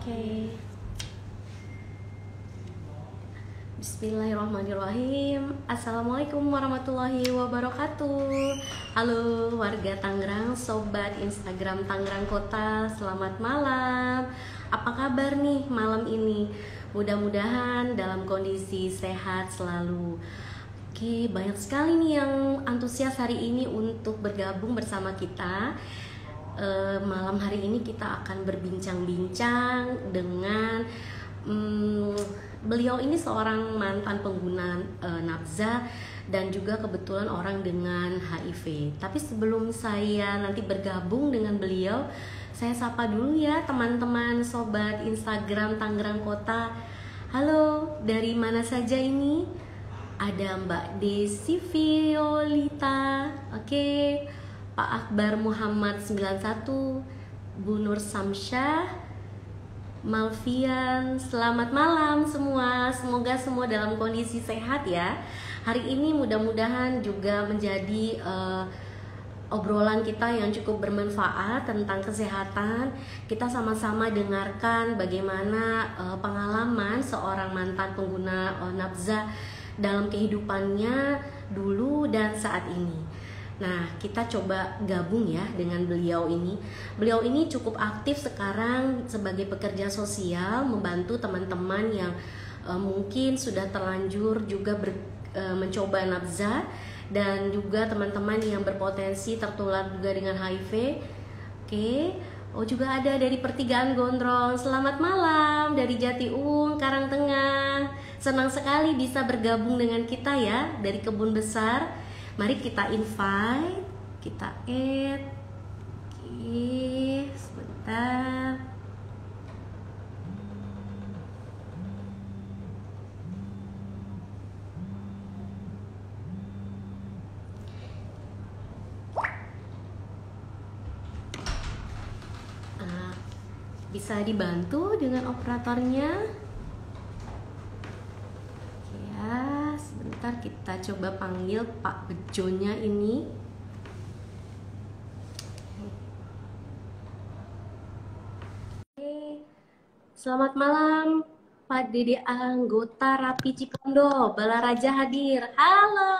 Oke. Bismillahirrahmanirrahim. Assalamualaikum warahmatullahi wabarakatuh. Halo warga Tangerang, sobat Instagram Tangerang Kota, selamat malam. Apa kabar nih malam ini? Mudah-mudahan dalam kondisi sehat selalu. Oke, banyak sekali nih yang antusias hari ini untuk bergabung bersama kita. Malam hari ini kita akan berbincang-bincang dengan beliau ini seorang mantan pengguna nafza dan juga kebetulan orang dengan HIV. Tapi sebelum saya nanti bergabung dengan beliau, saya sapa dulu ya teman-teman sobat Instagram Tangerang Kota. Halo, dari mana saja ini? Ada Mbak Desi Violita, oke. Pak Akbar Muhammad 91, Bu Nur Samsyah, Malvian, selamat malam semua. Semoga semua dalam kondisi sehat ya. Hari ini mudah-mudahan juga menjadi obrolan kita yang cukup bermanfaat tentang kesehatan. Kita sama-sama dengarkan bagaimana pengalaman seorang mantan pengguna nafza dalam kehidupannya dulu dan saat ini. Nah, kita coba gabung ya dengan beliau ini. Beliau ini cukup aktif sekarang sebagai pekerja sosial, membantu teman-teman yang mungkin sudah terlanjur juga mencoba nafza, dan juga teman-teman yang berpotensi tertular juga dengan HIV. Oke. Oh, juga ada dari Pertigaan Gondrong. Selamat malam dari Jatiung, Karangtengah. Senang sekali bisa bergabung dengan kita ya dari Kebun Besar. Mari kita invite, kita add. Oke, sebentar. Bisa dibantu dengan operatornya? Ya, sebentar kita coba panggil Pak Bejonya ini. Oke. Selamat malam Pak Dede, anggota Rapi Cipondo, Balaraja hadir. Halo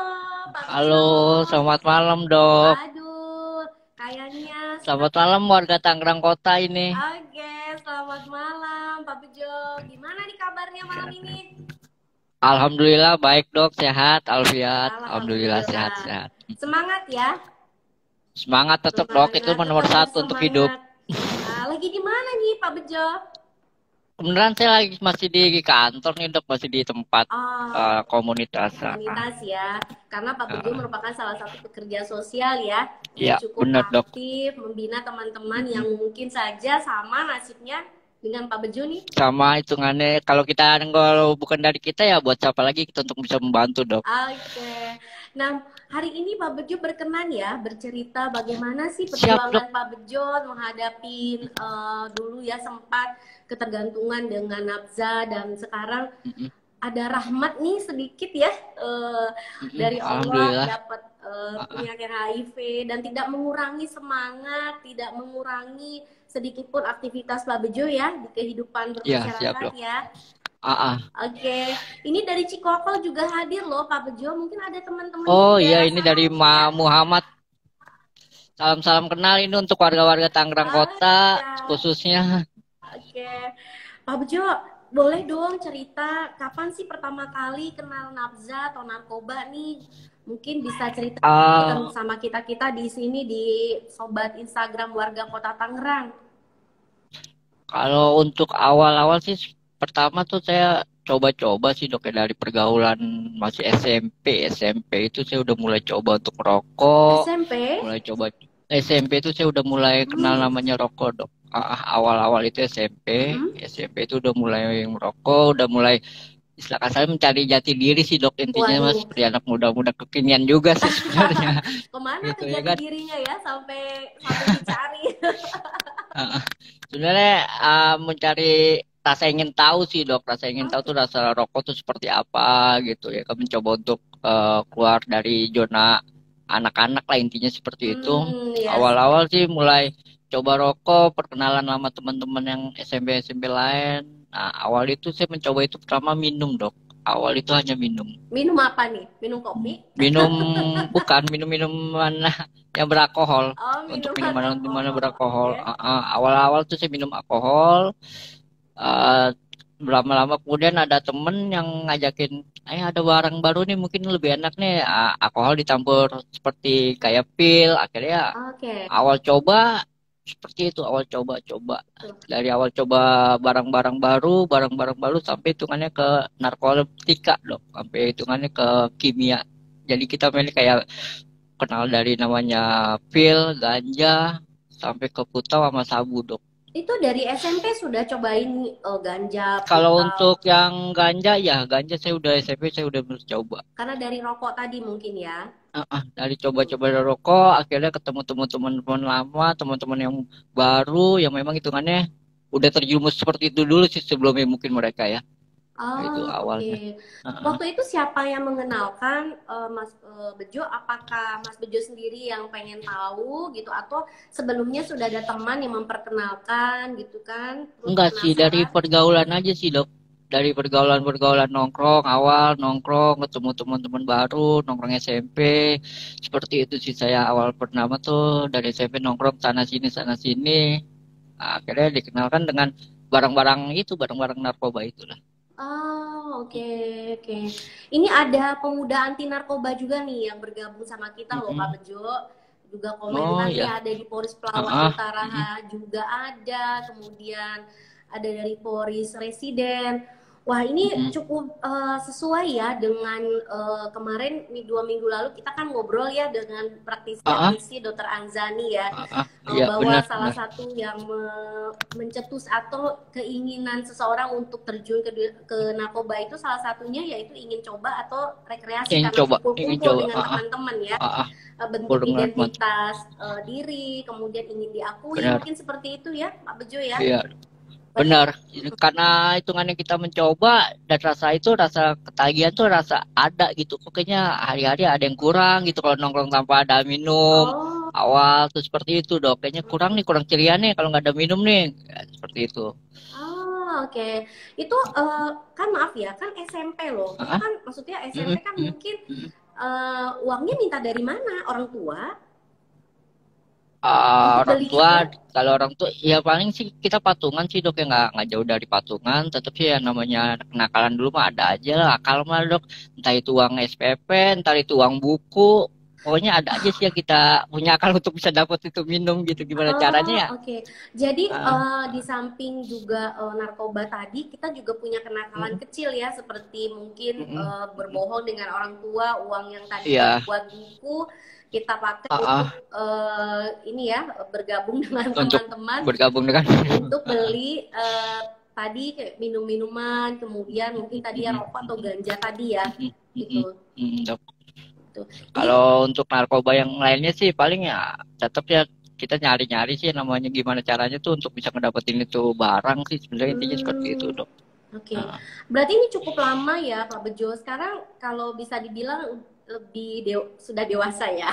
Pak Bejo. Halo, selamat malam dok. Aduh, kayaknya Selamat malam warga Tangerang Kota ini. Oke, selamat malam Pak Bejo. Gimana nih kabarnya malam ini? Alhamdulillah baik dok, sehat, Alfiat. Alhamdulillah sehat-sehat. Semangat ya. Semangat tetap dok, itu nomor satu untuk hidup. Lagi di mana nih Pak Bejo? Kebenaran saya lagi masih di kantor nih dok, masih di tempat komunitas. Komunitas ya, karena Pak Bejo merupakan salah satu pekerja sosial ya, yang cukup bener, aktif dok, membina teman-teman yang mungkin saja sama nasibnya dengan Pak Bejo nih. Sama hitungannya, kalau bukan dari kita ya buat siapa lagi kita untuk bisa membantu dok. Oke. Nah, hari ini Pak Bejo berkenan ya bercerita bagaimana sih perjuangan Pak Bejo menghadapi dulu ya sempat ketergantungan dengan nafza, dan sekarang ada rahmat nih sedikit ya dari Allah dapat penyakit HIV, dan tidak mengurangi semangat, tidak mengurangi sedikit pun aktivitas Pak Bejo ya di kehidupan bermasyarakat ya. Oke, ini dari Cikokol juga hadir loh Pak Bejo. Mungkin ada teman-teman. Oh iya, ini dari Ma Muhammad. Salam-salam kenal ini untuk warga-warga Tangerang Kota khususnya. Oke, Pak Bejo, boleh dong cerita kapan sih pertama kali kenal nafza atau narkoba nih? Mungkin bisa cerita sama kita di sini di sobat Instagram warga Kota Tangerang. Kalau untuk awal-awal sih pertama tuh saya coba-coba sih dok, dari pergaulan masih SMP itu saya udah mulai coba untuk merokok. SMP itu saya udah mulai kenal namanya rokok dok. Awal-awal itu SMP itu udah mulai merokok, udah mulai istilah kasar mencari jati diri sih dok, intinya mas, seperti anak muda-muda kekinian juga sih sebenarnya. Kemana gitu, tuh jati dirinya ya sampai dicari? Sebenarnya mencari rasa ingin tahu sih dok, rasa ingin tahu tuh rasa rokok tuh seperti apa gitu ya. Kami mencoba untuk keluar dari zona anak-anak lah, intinya seperti itu. Awal-awal sih mulai coba rokok, perkenalan sama teman-teman yang SMP lain. Nah, awal itu saya mencoba itu pertama minum, Dok. Awal itu hanya minum. Minum apa nih? Minum kopi? Minum bukan minum-minuman yang beralkohol. Oh, Untuk minuman minuman-minuman alkohol. beralkohol. Oke. Awal-awal tuh saya minum alkohol. eh Lama-lama kemudian ada temen yang ngajakin, ada barang baru nih mungkin lebih enak nih, alkohol dicampur seperti kayak pil. Akhirnya Oke. awal coba seperti itu, awal coba-coba. Tuh. Dari awal coba barang-barang baru sampai hitungannya ke narkotika, Dok. Sampai hitungannya ke kimia. Jadi kita main kayak kenal dari namanya pil, ganja, sampai ke putau sama sabu, Dok. Itu dari SMP sudah cobain ganja, Kalau putau. untuk yang ganja, ya ganja saya udah SMP saya udah mencoba. Karena dari rokok tadi mungkin ya. Dari coba-coba rokok, akhirnya ketemu teman-teman lama, teman-teman yang baru, yang memang hitungannya udah terjerumus seperti itu dulu sih sebelumnya mungkin mereka ya. Itu Oh, oke. awalnya. Uh-uh. Waktu itu siapa yang mengenalkan Mas Bejo? Apakah Mas Bejo sendiri yang pengen tahu gitu atau sebelumnya sudah ada teman yang memperkenalkan gitu kan? Terus Enggak sih, dari penasaran? pergaulan aja sih, Dok. Dari pergaulan-pergaulan nongkrong, awal nongkrong, ketemu teman-teman baru, nongkrong SMP. Seperti itu sih saya awal pertama tuh dari SMP nongkrong sana sini. Akhirnya dikenalkan dengan barang-barang itu, barang-barang narkoba itulah. Oh, oke, oke. Ini ada pemuda anti narkoba juga nih yang bergabung sama kita loh, Pak Mm-mm. Bejo. Juga Oh komentar nih ya. ada di Polres Pelawat Ah, Utara mm-mm. juga ada, kemudian ada dari Polres Residen. Wah, ini Mm-mm. cukup sesuai ya dengan kemarin 2 minggu lalu kita kan ngobrol ya dengan praktisi Ah, adiksi Dr. Anzani ya, ya bahwa benar salah benar. satu yang mencetus atau keinginan seseorang untuk terjun ke narkoba itu salah satunya yaitu ingin coba atau rekreasi karena Ingin kumpul-kumpul coba. dengan teman-teman ya, Ah, bentuk Kurang teman. identitas diri, kemudian ingin diakui, Benar. mungkin seperti itu ya Pak Bejo ya. Iya, Berarti benar. Karena hitungannya kita mencoba dan rasa itu, rasa ketagihan tuh rasa ada gitu. Kok kayaknya hari-hari ada yang kurang gitu kalau nongkrong tanpa ada minum. oh, Awal tuh seperti itu, Dok. Kayaknya kurang nih, kurang ceria nih kalau nggak ada minum nih. Ya, seperti itu. oke. Itu kan maaf ya, kan SMP loh. Itu Ah, kan maksudnya SMP mm, kan mm, mungkin mm. uangnya minta dari mana? Orang tua Ah, untuk orang beli tua, itu? kalau orang tua ya paling sih kita patungan sih, Dok, ya nggak jauh dari patungan. Tetap sih ya namanya kenakalan dulu mah ada aja lah akal mah, Dok. Entah itu uang SPP, entah itu uang buku, pokoknya ada aja sih ya kita punya akal untuk bisa dapat itu minum gitu. Gimana caranya Oh, ya? oke. Jadi Ah, di samping juga narkoba tadi, kita juga punya kenakalan mm, kecil ya, seperti mungkin mm, mm, mm. berbohong dengan orang tua, uang yang tadinya Iya, buat buku kita pakai ah, untuk ah, ini ya, bergabung dengan untuk teman-teman bergabung dengan. untuk beli tadi kayak minum-minuman, kemudian mungkin tadi ya Mm, rokok atau mm, ganja tadi ya, mm, mm, mm, gitu. Dok. Gitu. Jadi Kalau untuk narkoba yang lainnya sih paling ya tetap ya kita nyari-nyari sih namanya gimana caranya tuh untuk bisa ngedapetin itu barang sih sebenarnya intinya seperti itu, hmm, Dok. oke, Nah, berarti ini cukup lama ya Pak Bejo. Sekarang kalau bisa dibilang lebih sudah dewasa ya.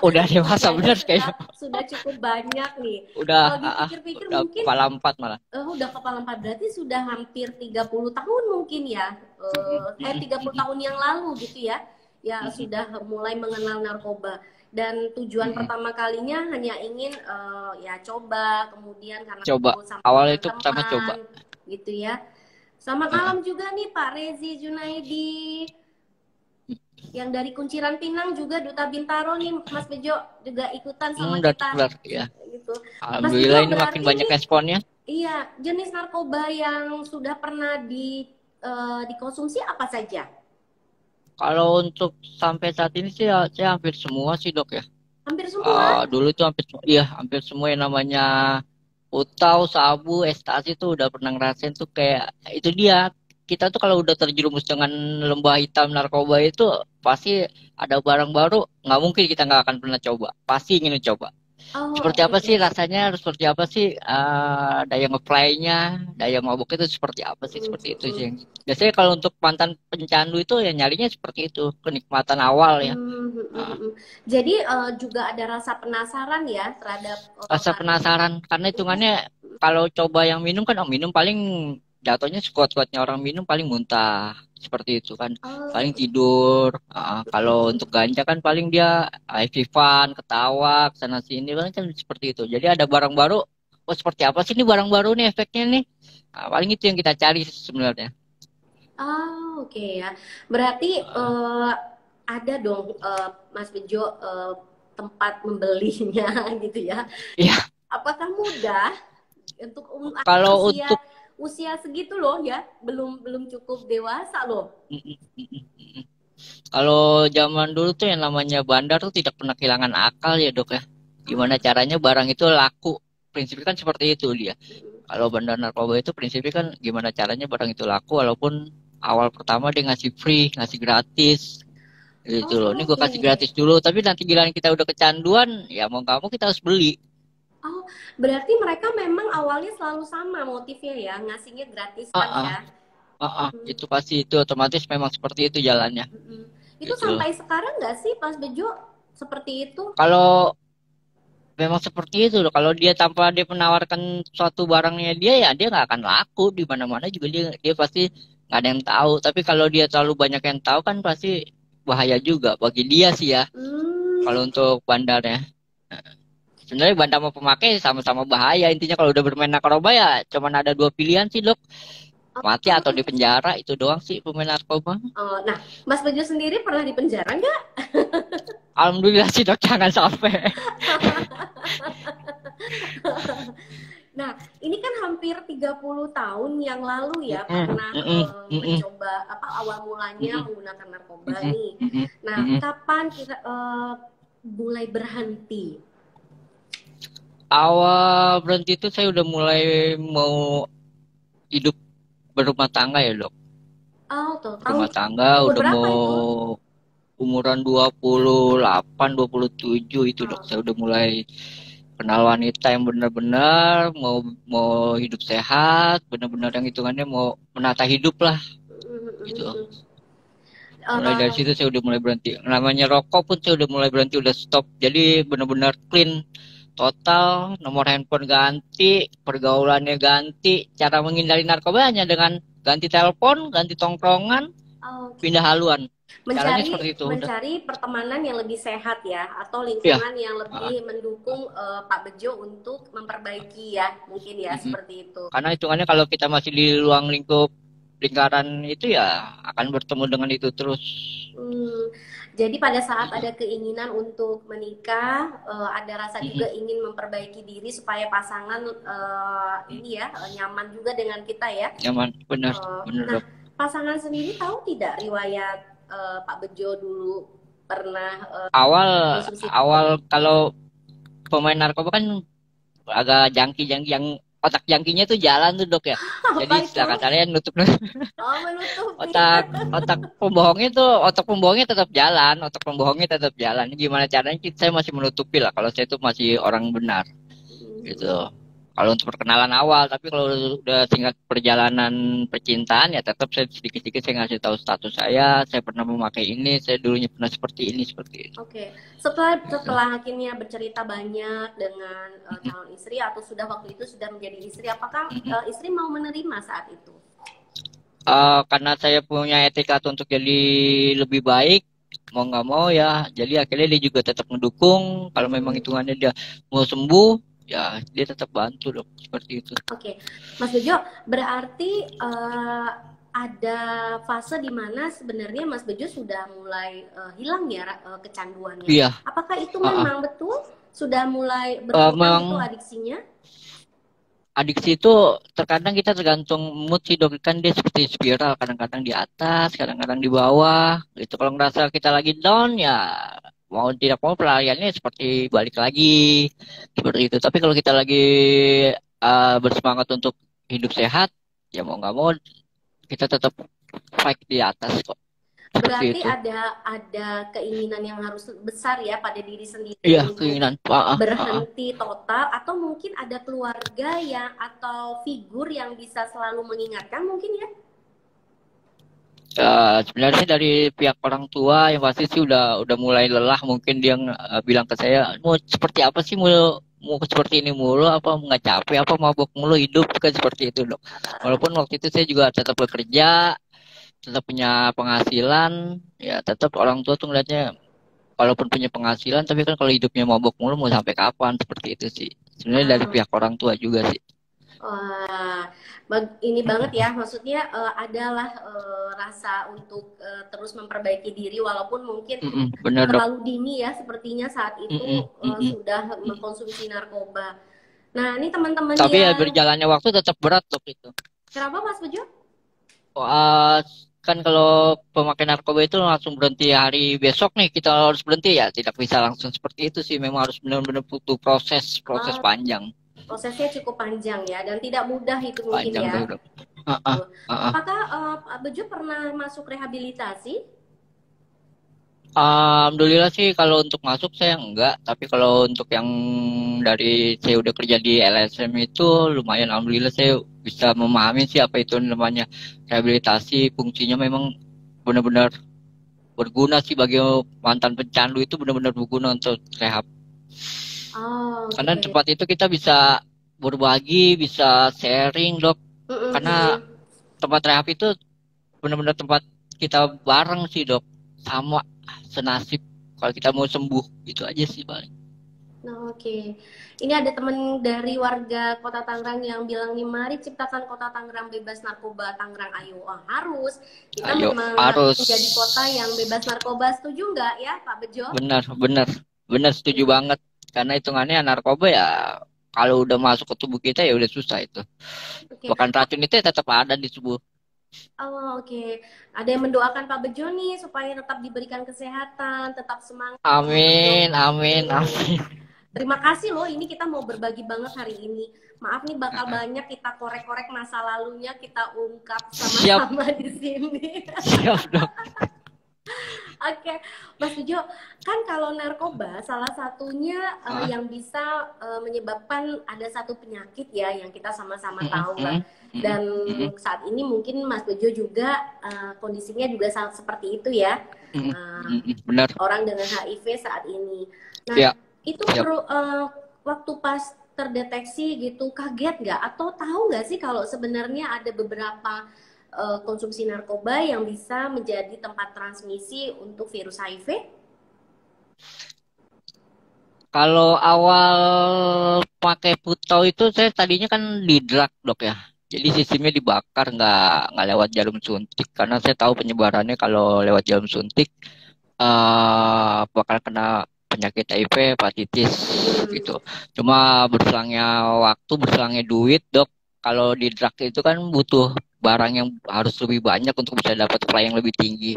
udah dewasa Usianya bener kayaknya. sudah cukup banyak nih. Udah Kalau dipikir-pikir udah mungkin kepala empat malah. udah kepala empat berarti sudah hampir 30 tahun mungkin ya. Mm-mm, 30 mm-mm, tahun yang lalu gitu ya. Ya mm-mm, sudah mulai mengenal narkoba. Dan tujuan mm-mm. pertama kalinya hanya ingin ya coba, kemudian karena Coba kumpul sama awal itu pertama coba. teman-teman gitu ya. Selamat Heeh. malam juga nih Pak Rezi Junaidi yang dari Kunciran Pinang juga Duta Bintaro nih Mas Bejo juga ikutan sama Udah kita keluar ya. gitu. Mas Alhamdulillah Bejo ini makin berarti banyak nih responnya. iya jenis narkoba yang sudah pernah dikonsumsi apa saja? Kalau untuk sampai saat ini sih ya, saya hampir semua sih, Dok, ya. Hampir semua. Dulu itu iya hampir semua yang namanya utau, sabu, ekstasi tuh udah pernah ngerasain tuh kayak itu dia. Kita tuh kalau udah terjerumus dengan lembah hitam narkoba itu pasti ada barang baru, nggak mungkin kita nggak akan pernah coba. Pasti ingin coba. Oh, Seperti oke apa sih oke. rasanya, harus seperti apa sih daya ngeplaynya, daya mabuk itu seperti apa sih, Mm, seperti itu sih. mm, Biasanya kalau untuk mantan pencandu itu ya nyarinya seperti itu, kenikmatan awal ya. Ah, Jadi juga ada rasa penasaran ya terhadap rasa karena penasaran, karena itu. hitungannya kalau coba yang minum kan, oh minum paling jatuhnya sekuat-kuatnya orang minum paling muntah, seperti itu kan. Paling Oh, tidur. Kalau untuk ganja kan paling dia happy fun, ketawa, kesana sini, paling kan seperti itu. Jadi ada barang baru, oh seperti apa sih ini barang baru nih efeknya nih. Paling itu yang kita cari sebenarnya. oke ya. Berarti Ah, ada dong Mas Bejo tempat membelinya gitu ya. Iya, Apakah mudah untuk anak kalau usia untuk usia segitu loh ya, belum belum cukup dewasa loh. kalau zaman dulu tuh yang namanya bandar tuh tidak pernah kehilangan akal ya dok ya. Gimana Ah, caranya barang itu laku? Prinsipnya kan seperti itu dia. mm, Kalau bandar narkoba itu prinsipnya kan gimana caranya barang itu laku, walaupun awal pertama dia ngasih free, ngasih gratis gitu loh. Ini oh, gue oke. kasih gratis dulu, tapi nanti giliran kita udah kecanduan, ya mau nggak mau kita harus beli. Oh, berarti mereka memang awalnya selalu sama motifnya ya, ngasihnya gratis Ah kan ah, ya. Mhm, itu pasti itu otomatis memang seperti itu jalannya mhm. Itu gitu loh. sampai sekarang nggak sih Mas Bejo seperti itu? Kalau memang seperti itu loh. Kalau dia tanpa dia menawarkan suatu barangnya dia nggak akan laku di mana-mana juga, dia pasti nggak ada yang tahu. Tapi kalau dia terlalu banyak yang tahu kan pasti bahaya juga bagi dia sih ya. Hmm, Kalau untuk bandarnya, sebenarnya bandar sama pemakai sama-sama bahaya. Intinya kalau udah bermain narkoba ya cuman ada dua pilihan sih dok, mati atau di penjara, itu doang sih pemain narkoba. oh, nah, Mas Bejo sendiri pernah di penjara nggak? Alhamdulillah sih dok, jangan sampai. Nah, ini kan hampir 30 tahun yang lalu ya Mm-mm, pernah mm-mm, mm-mm, mencoba apa awal mulanya mm-mm, menggunakan narkoba mm-mm, nih. mm-mm, Nah, mm-mm. kapan kita mulai berhenti? Awal berhenti itu saya udah mulai mau hidup berumah tangga ya dok. Oh, tuh tahun Berumah tangga umur udah berapa mau itu? umuran 28, 27 itu dok. Saya Oh, udah mulai kenal wanita yang benar-benar mau mau hidup sehat, benar-benar yang hitungannya mau menata hidup lah gitu. Mulai dari eh, situ saya udah mulai berhenti. Namanya rokok pun saya udah mulai berhenti, udah stop. Jadi benar-benar clean total, nomor handphone ganti, pergaulannya ganti, cara menghindari narkoba hanya dengan ganti telepon, ganti tongkrongan, oke. pindah haluan. Caranya Mencari seperti itu udah. mencari pertemanan yang lebih sehat ya, atau Ya, lingkungan yang lebih mendukung Pak Bejo untuk memperbaiki ya, mungkin ya mm-mm. seperti itu. Karena hitungannya kalau kita masih di ruang lingkup lingkaran itu ya akan bertemu dengan itu terus. Hmm, jadi pada saat Gitu. ada keinginan untuk menikah, ada rasa juga Mm-mm. ingin memperbaiki diri supaya pasangan ini ya nyaman juga dengan kita ya. Nyaman, benar, benar Nah, dok. pasangan sendiri tahu tidak riwayat Pak Bejo dulu pernah Awal konsumsi awal narkoba? kalau pemain narkoba kan agak jangki-jangki, yang otak jangkinya tuh jalan tuh dok ya. Jadi Apa itu? istilah kasarnya nutup Oh, menutupi. otak otak otak pembohongnya tetap jalan, otak pembohongnya tetap jalan. Gimana caranya saya masih menutupi lah kalau saya itu masih orang benar gitu. Kalau untuk perkenalan awal, tapi kalau udah tingkat perjalanan percintaan ya tetap saya sedikit-sedikit saya ngasih tahu status saya pernah memakai ini, saya dulunya pernah seperti ini, seperti itu. Oke, setelah setelah akhirnya bercerita banyak dengan calon istri atau sudah waktu itu sudah menjadi istri, apakah istri mau menerima saat itu? Karena saya punya etika untuk jadi lebih baik, mau nggak mau ya, jadi akhirnya dia juga tetap mendukung. Kalau memang Hmm, hitungannya dia mau sembuh, ya dia tetap bantu dok, seperti itu. oke, Mas Bejo, berarti ada fase di mana sebenarnya Mas Bejo sudah mulai hilang ya kecanduannya. Iya, Apakah itu uh, uh. memang betul sudah mulai berkurang gitu Memang adiksinya? adiksi itu terkadang kita tergantung mood sih dok, kan dia seperti spiral, kadang-kadang di atas, kadang-kadang di bawah gitu. Kalau ngerasa kita lagi down ya mau tidak mau pelariannya seperti balik lagi seperti itu. Tapi kalau kita lagi bersemangat untuk hidup sehat, ya mau nggak mau kita tetap fight di atas kok. seperti Berarti itu. ada keinginan yang harus besar ya pada diri sendiri Iya, untuk keinginan Pak. berhenti total, atau mungkin ada keluarga yang atau figur yang bisa selalu mengingatkan mungkin ya. Sebenarnya dari pihak orang tua yang pasti sih udah mulai lelah, mungkin dia bilang ke saya, mau seperti apa sih, mau seperti ini mulu, apa nggak capek, apa mabuk mulu hidup, kan seperti itu dok. Walaupun waktu itu saya juga tetap bekerja, tetap punya penghasilan, ya tetap orang tua tuh ngeliatnya walaupun punya penghasilan, tapi kan kalau hidupnya mabuk mulu mau sampai kapan, seperti itu sih. Sebenarnya dari Ah, pihak orang tua juga sih. wah, ini banget ya, maksudnya adalah rasa untuk terus memperbaiki diri walaupun mungkin Bener dok. terlalu dini ya, sepertinya saat itu Mm-mm, mm-mm. sudah mengkonsumsi narkoba. Nah, ini teman-teman Tapi ya yang berjalannya waktu tetap berat dok itu. kenapa Mas Bejo? Wah, kan kalau pemakai narkoba itu langsung berhenti hari besok nih kita harus berhenti, ya tidak bisa langsung seperti itu sih, memang harus benar-benar butuh proses Ah, panjang. prosesnya cukup panjang ya dan tidak mudah itu mungkin Panjang ya. tuh dok. Ah, ah, Tuh. ah, ah. Apakah Pak Bejo pernah masuk rehabilitasi? Alhamdulillah sih kalau untuk masuk saya enggak, tapi kalau untuk yang dari saya udah kerja di LSM itu lumayan, alhamdulillah saya bisa memahami sih apa itu namanya rehabilitasi, fungsinya memang benar-benar berguna sih bagi mantan pecandu, itu benar-benar berguna untuk rehab. Oh, oke. Karena di tempat itu kita bisa berbagi, bisa sharing dok. Mm-mm, Karena mm-mm. tempat rehab itu benar-benar tempat kita bareng sih dok, sama senasib. Kalau kita mau sembuh, itu aja sih paling. Nah, oke. Ini ada teman dari warga Kota Tangerang yang bilang nih, mari ciptakan Kota Tangerang bebas narkoba. Tangerang, ayo. Oh, harus. Kita Ayo, memang harus. menjadi kota yang bebas narkoba. Setuju nggak ya, Pak Bejo? Benar, benar, benar, setuju Hmm, banget. Karena hitungannya narkoba ya, kalau udah masuk ke tubuh kita ya udah susah itu. oke. Bahkan racun itu ya tetap ada di tubuh. Oh, oke. Ada yang mendoakan Pak Bejo nih supaya tetap diberikan kesehatan, tetap semangat untuk Amin, amin, hmm, amin. terima kasih loh, ini kita mau berbagi banget hari ini. Maaf nih bakal banyak kita korek-korek masa lalunya, kita ungkap Siap, sama-sama di sini. siap dok. Oke, Mas Bejo, kan kalau narkoba salah satunya Ah, yang bisa menyebabkan ada satu penyakit ya yang kita sama-sama mm, tahu lah. mm, mm, Dan mm, saat ini mungkin Mas Bejo juga kondisinya juga seperti itu ya. mm, Uh, benar, orang dengan HIV saat ini. Nah, ya, itu siap. waktu pas terdeteksi gitu kaget nggak? Atau tahu nggak sih kalau sebenarnya ada beberapa konsumsi narkoba yang bisa menjadi tempat transmisi untuk virus HIV? Kalau awal pakai putau itu saya tadinya kan di drug dok ya. Jadi sistemnya dibakar, nggak lewat jarum suntik, karena saya tahu penyebarannya kalau lewat jarum suntik bakal kena penyakit HIV, hepatitis gitu. Hmm. Cuma berselangnya waktu, berselangnya duit dok. Kalau di drug itu kan butuh barang yang harus lebih banyak untuk bisa dapat supply yang lebih tinggi.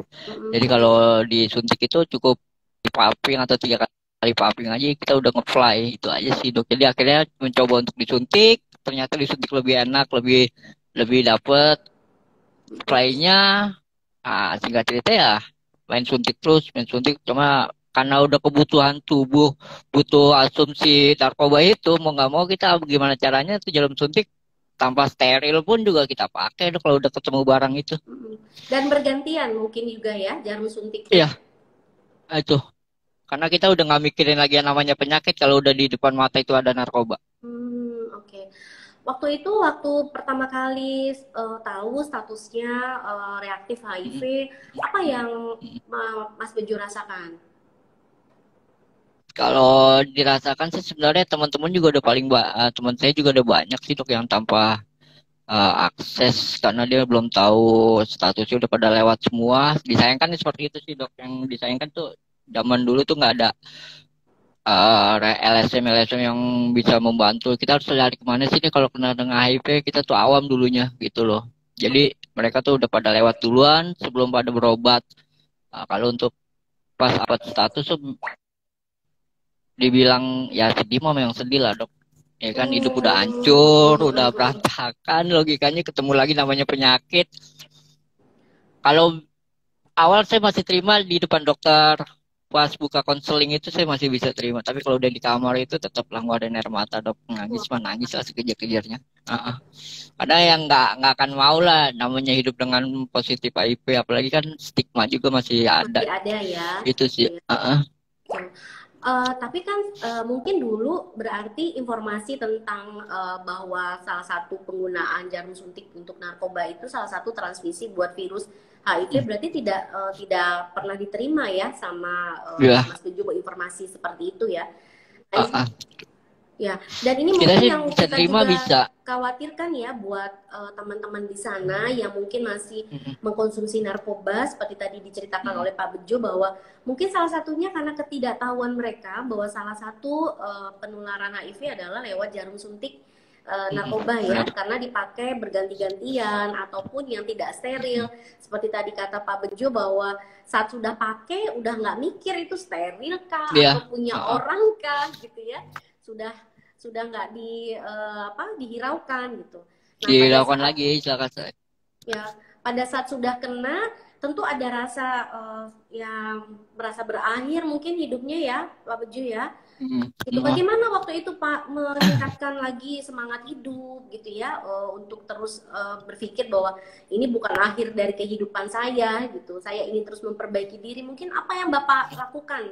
Jadi Mm-mm. kalau disuntik itu cukup di pumping atau 3 kali pumping aja kita udah nge-fly, itu aja sih dok. Jadi akhirnya mencoba untuk disuntik, ternyata disuntik lebih enak, lebih lebih dapet fly-nya. Singkat cerita ya main suntik terus, main suntik, cuma karena udah kebutuhan tubuh, butuh asumsi narkoba itu, mau nggak mau kita gimana caranya tuh jarum suntik tanpa steril pun juga kita pakai dok kalau udah ketemu barang itu. Mm-mm. Dan bergantian mungkin juga ya jarum suntiknya. Iya, itu. Karena kita udah nggak mikirin lagi yang namanya penyakit kalau udah di depan mata itu ada narkoba. Oke. Waktu itu, waktu pertama kali tahu statusnya reaktif HIV, apa yang Mas Bejo rasakan? Kalau dirasakan sih sebenarnya teman-teman juga udah teman saya juga udah banyak sih dok yang tanpa akses, karena dia belum tahu statusnya, udah pada lewat semua. Disayangkan nih seperti itu sih dok, yang disayangkan tuh zaman dulu tuh nggak ada LSM yang bisa membantu. Kita harus cari kemana sih nih kalau kena dengan HIV, kita tuh awam dulunya gitu loh. Jadi mereka tuh udah pada lewat duluan sebelum pada berobat. Kalau untuk pas update status tuh dibilang ya sedih, mah memang sedih lah dok. Ya kan hidup udah hancur, udah berantakan, logikanya ketemu lagi namanya penyakit. Kalau awal saya masih terima di depan dokter. Pas buka konseling itu saya masih bisa terima. Tapi kalau udah di kamar itu tetaplah ngeluarin air mata, dok. Nangis mah nangis lah sekejar-kejarnya. Heeh. Ada yang nggak akan mau lah namanya hidup dengan positif HIV, apalagi kan stigma juga masih ada. Masih ada ya. Itu sih. Iya. Heeh. Tapi kan mungkin dulu berarti informasi tentang bahwa salah satu penggunaan jarum suntik untuk narkoba itu salah satu transmisi buat virus HIV berarti tidak pernah diterima ya sama Ya. Mas Bejo informasi seperti itu ya. Heeh. Ya, dan ini Kita mungkin sih yang bisa kita terima juga bisa. khawatirkan ya buat teman-teman di sana yang mungkin masih mengkonsumsi narkoba seperti tadi diceritakan oleh Pak Bejo bahwa mungkin salah satunya karena ketidaktahuan mereka bahwa salah satu penularan HIV adalah lewat jarum suntik narkoba ya, karena dipakai berganti-gantian ataupun yang tidak steril. Seperti tadi kata Pak Bejo bahwa saat sudah pakai udah nggak mikir itu steril kah atau punya orang kah gitu ya. Sudah nggak dihiraukan gitu. Nah, Dilakukan lagi silakan saya. Ya, pada saat sudah kena tentu ada rasa yang merasa berakhir mungkin hidupnya ya, Pak Bejo ya. Itu bagaimana waktu itu Pak meningkatkan lagi semangat hidup gitu ya, untuk terus berpikir bahwa ini bukan akhir dari kehidupan saya gitu. Saya ingin terus memperbaiki diri. Mungkin apa yang Bapak lakukan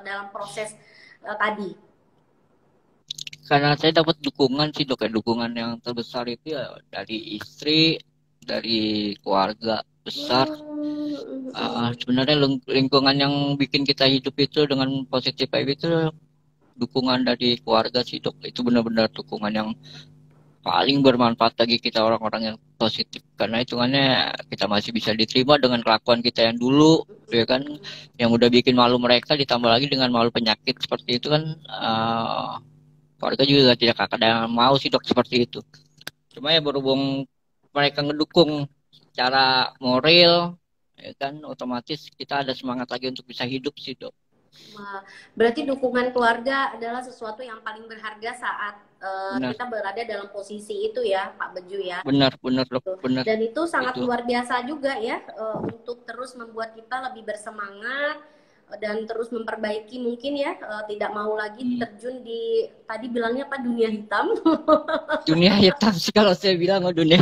dalam proses tadi? Karena saya dapat dukungan sih dok, dukungan yang terbesar itu ya dari istri, dari keluarga besar. Sebenarnya lingkungan yang bikin kita hidup itu dengan positif HIV itu dukungan dari keluarga sih dok. Itu benar-benar dukungan yang paling bermanfaat bagi kita orang-orang yang positif, karena hitungannya kita masih bisa diterima dengan kelakuan kita yang dulu ya kan, yang udah bikin malu mereka ditambah lagi dengan malu penyakit seperti itu kan. Keluarga juga tidak akan mau sih dok seperti itu. Cuma ya berhubung mereka ngedukung secara moral, ya kan otomatis kita ada semangat lagi untuk bisa hidup sih dok. Berarti dukungan keluarga adalah sesuatu yang paling berharga saat kita berada dalam posisi itu ya Pak Bejo ya. Benar dok, benar. Dan itu sangat luar biasa juga ya, untuk terus membuat kita lebih bersemangat dan terus memperbaiki mungkin ya, tidak mau lagi terjun di tadi bilangnya apa, dunia hitam. Dunia hitam sih kalau saya bilang, dunia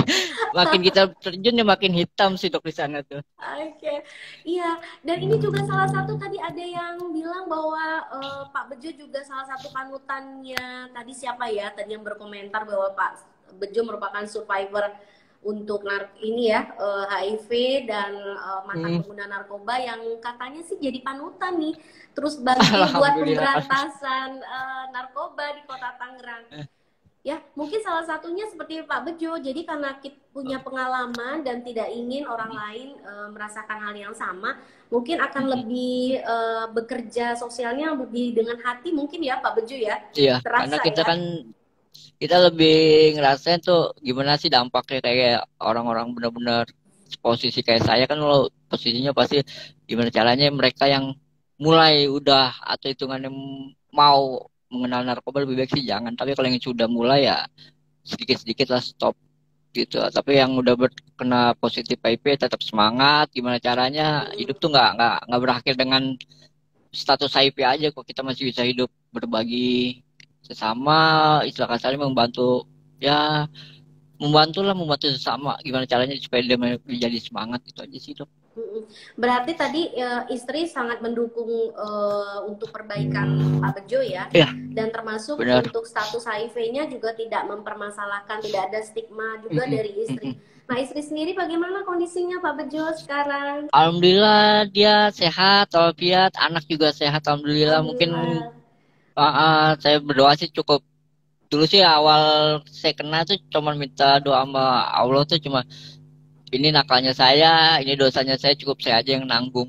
makin kita terjun ya makin hitam sih dok di sana tuh. Oke. Iya, dan ini juga salah satu tadi ada yang bilang bahwa Pak Bejo juga salah satu panutannya, tadi siapa ya tadi yang berkomentar bahwa Pak Bejo merupakan survivor untuk ini ya, HIV dan mantan pengguna narkoba yang katanya sih jadi panutan nih, terus bantu buat pemberantasan narkoba di Kota Tangerang. Ya, mungkin salah satunya seperti Pak Bejo. Jadi karena kita punya pengalaman dan tidak ingin orang lain merasakan hal yang sama, mungkin akan lebih bekerja sosialnya lebih dengan hati mungkin ya Pak Bejo ya. Iya, karena kita kan kita lebih ngerasain tuh gimana sih dampaknya kayak orang-orang benar-benar posisi kayak saya kan, kalau posisinya pasti gimana caranya mereka yang mulai udah atau hitungannya mau mengenal narkoba lebih baik sih jangan, tapi kalau yang sudah mulai ya sedikit-sedikit lah stop gitu. Tapi yang udah kena positif HIV tetap semangat, gimana caranya hidup tuh nggak berakhir dengan status HIV aja kok, kita masih bisa hidup berbagi sesama, istilah kasarnya membantu ya, membantu sesama gimana caranya supaya dia menjadi semangat, itu aja sih dok. Berarti tadi istri sangat mendukung untuk perbaikan Pak Bejo ya, dan termasuk untuk status HIV-nya juga tidak mempermasalahkan, tidak ada stigma juga dari istri. Nah, istri sendiri bagaimana kondisinya Pak Bejo sekarang? Alhamdulillah dia sehat, walafiat, anak juga sehat, alhamdulillah. Mungkin saya berdoa sih cukup. Dulu sih awal saya kena tuh cuma minta doa sama Allah tuh, cuma ini nakalnya saya, ini dosanya saya, cukup saya aja yang nanggung.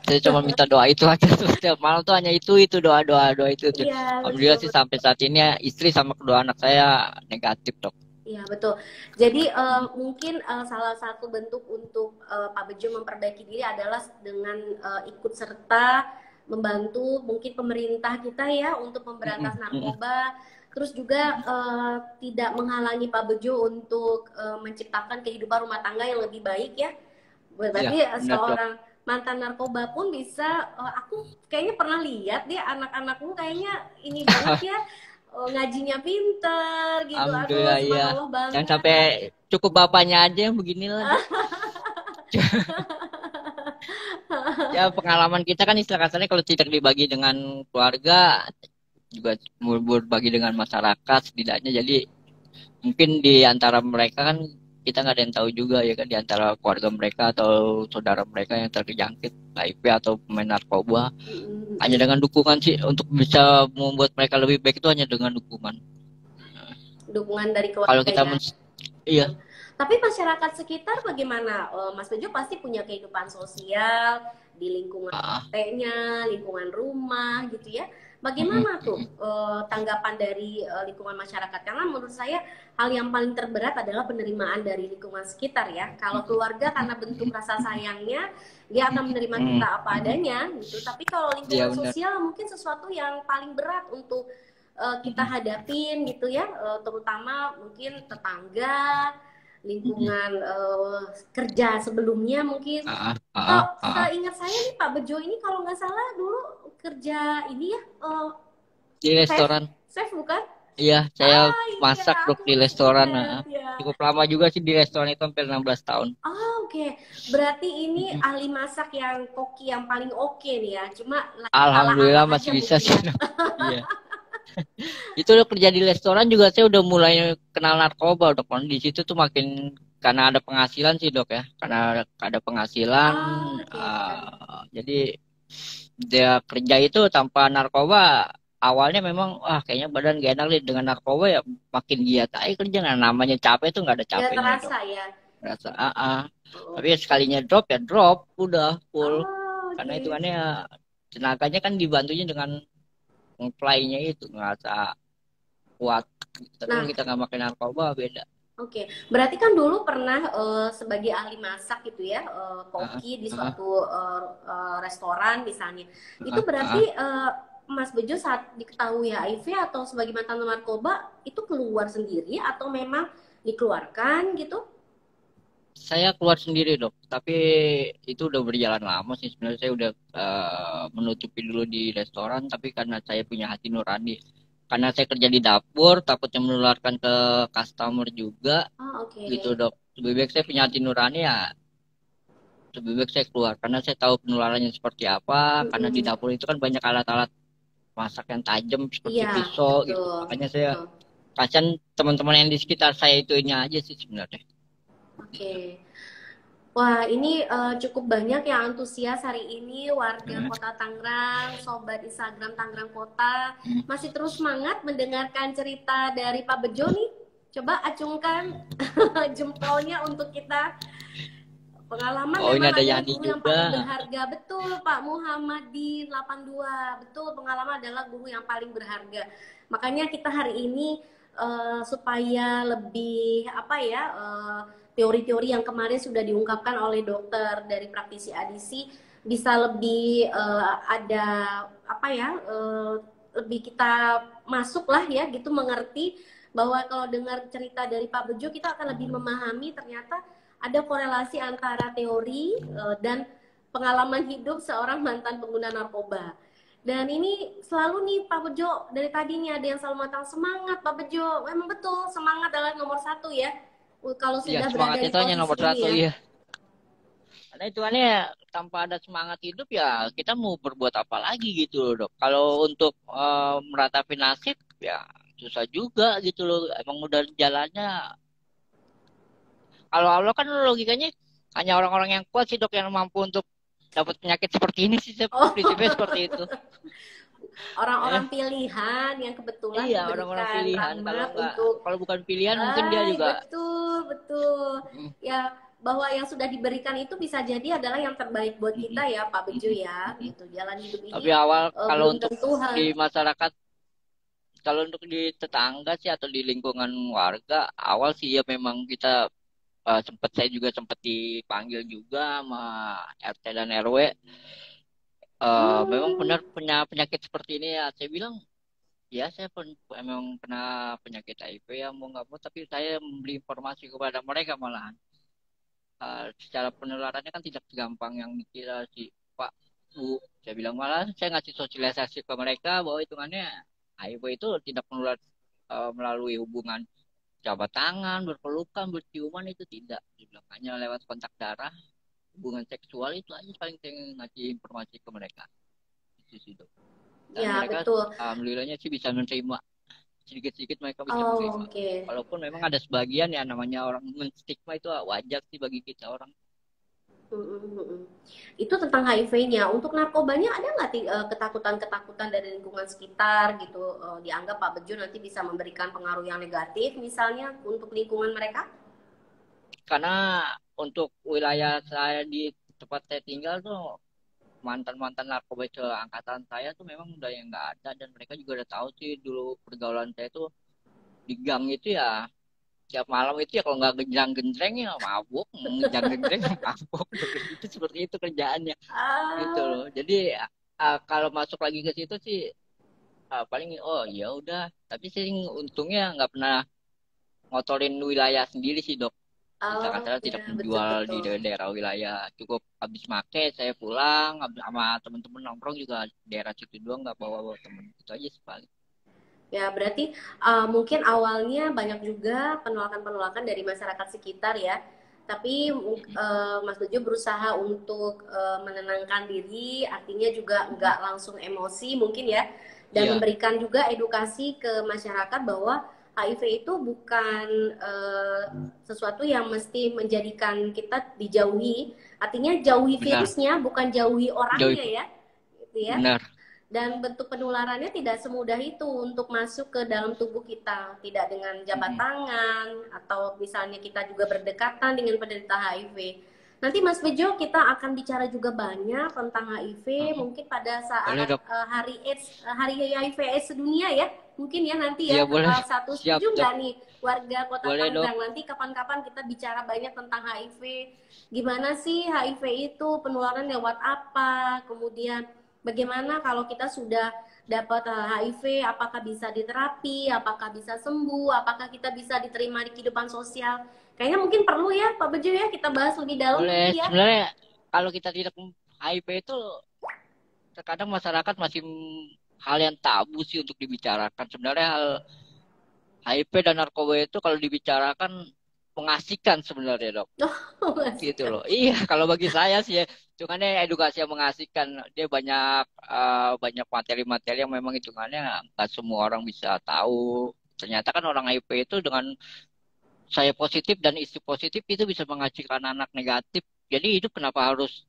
Saya cuma minta doa itu aja tuh, setiap malam tuh hanya itu doa itu. Ya, alhamdulillah sih sampai saat ini istri sama kedua anak saya negatif dok. Iya betul. Jadi mungkin salah satu bentuk untuk Pak Bejo memperbaiki diri adalah dengan ikut serta membantu mungkin pemerintah kita ya untuk memberantas narkoba. Terus juga tidak menghalangi Pak Bejo untuk menciptakan kehidupan rumah tangga yang lebih baik ya. Berarti mantan narkoba pun bisa, aku kayaknya pernah lihat deh anak-anakmu kayaknya ini banget ya, ngajinya pinter gitu. Aduh, Alhamdulillah ya. subhanallah Jangan banget. sampai cukup bapaknya aja yang beginilah. Ya pengalaman kita kan istilah kasarnya kalau tidak dibagi dengan keluarga juga berbagi dengan masyarakat setidaknya. Jadi mungkin di antara mereka kan kita nggak ada yang tahu juga ya kan di antara keluarga mereka atau saudara mereka yang terjangkit HIV atau pemain narkoba. Hanya dengan dukungan sih untuk bisa membuat mereka lebih baik itu hanya dengan dukungan. Dukungan dari Kalau keluarga kita ya. iya. Tapi masyarakat sekitar bagaimana? Mas Bejo pasti punya kehidupan sosial di lingkungan Ah, RT-nya, lingkungan rumah gitu ya. mm, Bagaimana tuh tanggapan dari lingkungan masyarakat? Karena menurut saya hal yang paling terberat adalah penerimaan dari lingkungan sekitar ya. Kalau keluarga karena bentuk rasa sayangnya dia akan menerima kita apa adanya gitu. Tapi kalau iya lingkungan benar. sosial mungkin sesuatu yang paling berat untuk kita hadapin gitu ya, terutama mungkin tetangga, lingkungan kerja sebelumnya mungkin. Kalau seingat saya nih Pak Bejo ini kalau nggak salah dulu kerja ini ya, Di chef, restoran. chef bukan? Iya, saya Ah iya, masak dok aku di masih restoran. ingat ya. Cukup lama juga sih di restoran itu hampir 16 tahun. Oh, oke. Berarti ini ahli masak yang koki yang paling oke nih ya. Cuma lagi salah Alhamdulillah arah aja masih bisa mungkin sih ya. dok. Iya. Itu udah kerja di restoran juga saya udah mulai kenal narkoba dok. Di situ tuh makin karena ada penghasilan sih dok ya. Karena ada penghasilan, Ah, oke. jadi dia kerja itu tanpa narkoba. Awalnya memang wah kayaknya badan gak enak nih dengan narkoba ya makin giat aja kerja. Nah, namanya capek tuh nggak ada Nggak capeknya dok. terasa ya. Rasa Oh, tapi ya sekalinya drop ya drop udah full oh, karena oke. hitungannya tenaganya kan dibantunya dengan fly-nya itu ngerasa kuat tapi kalau Nah, kita nggak pakai narkoba beda. oke. Berarti kan dulu pernah sebagai ahli masak gitu ya, Ah, koki di ah, suatu restoran misalnya. Itu ah, berarti ah. Mas Bejo saat diketahui HIV atau sebagai mantan narkoba itu keluar sendiri atau memang dikeluarkan gitu? Saya keluar sendiri dok tapi itu udah berjalan lama sih sebenarnya saya udah menutupi dulu di restoran tapi karena saya punya hati nurani karena saya kerja di dapur takutnya menularkan ke customer juga Oh, oke. gitu dok lebih baik saya punya hati nurani ya lebih baik saya keluar karena saya tahu penularannya seperti apa karena di Mm-mm. dapur itu kan banyak alat-alat masak yang tajam seperti Iya, pisau gitu betul, makanya saya betul. kasihan teman-teman yang di sekitar saya itu ini aja sih sebenarnya. Oke. Wah, ini cukup banyak yang antusias hari ini warga Hmm. Kota Tangerang, sobat Instagram Tangerang Kota, masih terus semangat mendengarkan cerita dari Pak Bejo nih. Coba acungkan jempolnya untuk kita. Pengalaman Oh ini memang ada adalah Yani guru yang juga. paling berharga. Betul, Pak Muhammad di 82. Betul, pengalaman adalah guru yang paling berharga. Makanya kita hari ini supaya lebih apa ya, teori-teori yang kemarin sudah diungkapkan oleh dokter dari praktisi ADC bisa lebih ada apa ya, lebih kita masuk lah ya gitu, mengerti bahwa kalau dengar cerita dari Pak Bejo kita akan lebih memahami ternyata ada korelasi antara teori dan pengalaman hidup seorang mantan pengguna narkoba. Dan ini selalu nih Pak Bejo dari tadi nih ada yang selalu mengatakan semangat Pak Bejo. Memang betul semangat adalah nomor satu ya. Kalau Iya sudah berada semangatnya di itu hanya posisi nomor ini satu ya. iya. Karena itu aneh tanpa ada semangat hidup ya kita mau berbuat apa lagi gitu loh dok. Kalau untuk meratapi nasib ya susah juga gitu loh. Emang udah jalannya. Kalau Allah kan logikanya hanya orang-orang yang kuat sih dok yang mampu untuk dapat penyakit seperti ini sih. Prinsipnya Oh, seperti itu. orang-orang Eh, pilihan yang kebetulan iya orang-orang diberikan pilihan. Kalau rahmat nggak, untuk kalau bukan pilihan mungkin dia juga. betul, betul. Mm, Ya, bahwa yang sudah diberikan itu bisa jadi adalah yang terbaik buat mm, kita ya, Pak Bejo mm, ya. mm. Gitu. Jalan hidup Tapi ini awal kalau belum untuk tentu di masyarakat, kalau untuk di tetangga sih atau di lingkungan warga, awal sih ya memang kita saya juga sempat dipanggil juga sama RT dan RW. Memang hmm, benar punya penyakit seperti ini ya. Saya bilang ya saya memang pernah penyakit HIV ya mau nggak mau, tapi saya memberi informasi kepada mereka malahan. secara penularannya kan tidak segampang yang dikira sih Pak Bu. Saya bilang malah saya ngasih sosialisasi ke mereka bahwa hitungannya HIV itu tidak menular melalui hubungan jabat tangan, berpelukan, berciuman itu tidak. Dia bilang hanya lewat kontak darah, hubungan seksual itu aja paling saya ngasih informasi ke mereka. Itu sih dok. Dan Ya, mereka betul. alhamdulillahnya sih bisa menerima sedikit-sedikit mereka bisa Oh, menerima. oke. Walaupun memang ada sebagian ya namanya orang menstigma itu wajar sih bagi kita orang. Itu tentang HIV-nya. Untuk narkobanya ada nggak ketakutan-ketakutan dari lingkungan sekitar gitu? Dianggap Pak Bejo nanti bisa memberikan pengaruh yang negatif misalnya untuk lingkungan mereka? Karena untuk wilayah saya di tempat saya tinggal tuh mantan-mantan narkoba angkatan saya tuh memang udah yang nggak ada dan mereka juga udah tahu sih dulu pergaulan saya tuh di gang itu ya tiap malam itu ya kalau nggak genjang-genjreng ya mabuk, genjang-genjreng mabuk. Itu seperti itu kerjaannya gitu Ah, loh. Jadi kalau masuk lagi ke situ sih paling oh ya udah. Tapi sih untungnya nggak pernah ngotorin wilayah sendiri sih dok. Misalkan oh saya tidak ya, betul menjual di betul. daerah wilayah cukup habis make saya pulang sama teman-teman nongkrong juga daerah situ doang nggak bawa-bawa temen itu aja sih paling. Ya, berarti mungkin awalnya banyak juga penolakan-penolakan dari masyarakat sekitar ya. Tapi Mas Bejo berusaha untuk menenangkan diri, artinya juga Mm-mm. nggak langsung emosi mungkin ya, dan Iya memberikan juga edukasi ke masyarakat bahwa HIV itu bukan sesuatu yang mesti menjadikan kita dijauhi. Artinya jauhi benar virusnya, bukan jauhi jauh orangnya ya, gitu ya. benar. Dan bentuk penularannya tidak semudah itu untuk masuk ke dalam tubuh kita, tidak dengan jabat Mm-mm. tangan atau misalnya kita juga berdekatan dengan penderita HIV. Nanti Mas Bejo kita akan bicara juga banyak tentang HIV Mm-mm. mungkin pada Boleh saat dok. hari AIDS, hari HIV AIDS sedunia ya, mungkin ya nanti Iya ya boleh. tanggal 1. Siap Setuju dok. nggak nih warga Kota Boleh dok. Tangerang, nanti kapan-kapan kita bicara banyak tentang HIV, gimana sih HIV itu, penularan lewat apa, kemudian bagaimana kalau kita sudah dapat HIV, apakah bisa diterapi, apakah bisa sembuh, apakah kita bisa diterima di kehidupan sosial. Kayaknya mungkin perlu ya Pak Bejo ya kita bahas lebih dalam Boleh. nanti ya. Sebenarnya kalau kita tidak HIV itu terkadang masyarakat masih hal yang tabu sih untuk dibicarakan. Sebenarnya hal HIV dan narkoba itu kalau dibicarakan mengasihkan sebenarnya dok. Oh, Gitu masih. loh. Iya, kalau bagi saya sih ya, hitungannya edukasi yang mengasihkan. Dia banyak banyak materi-materi yang memang hitungannya nggak semua orang bisa tahu. Ternyata kan orang HIV itu dengan saya positif dan istri positif itu bisa menghasilkan anak negatif. Jadi hidup kenapa harus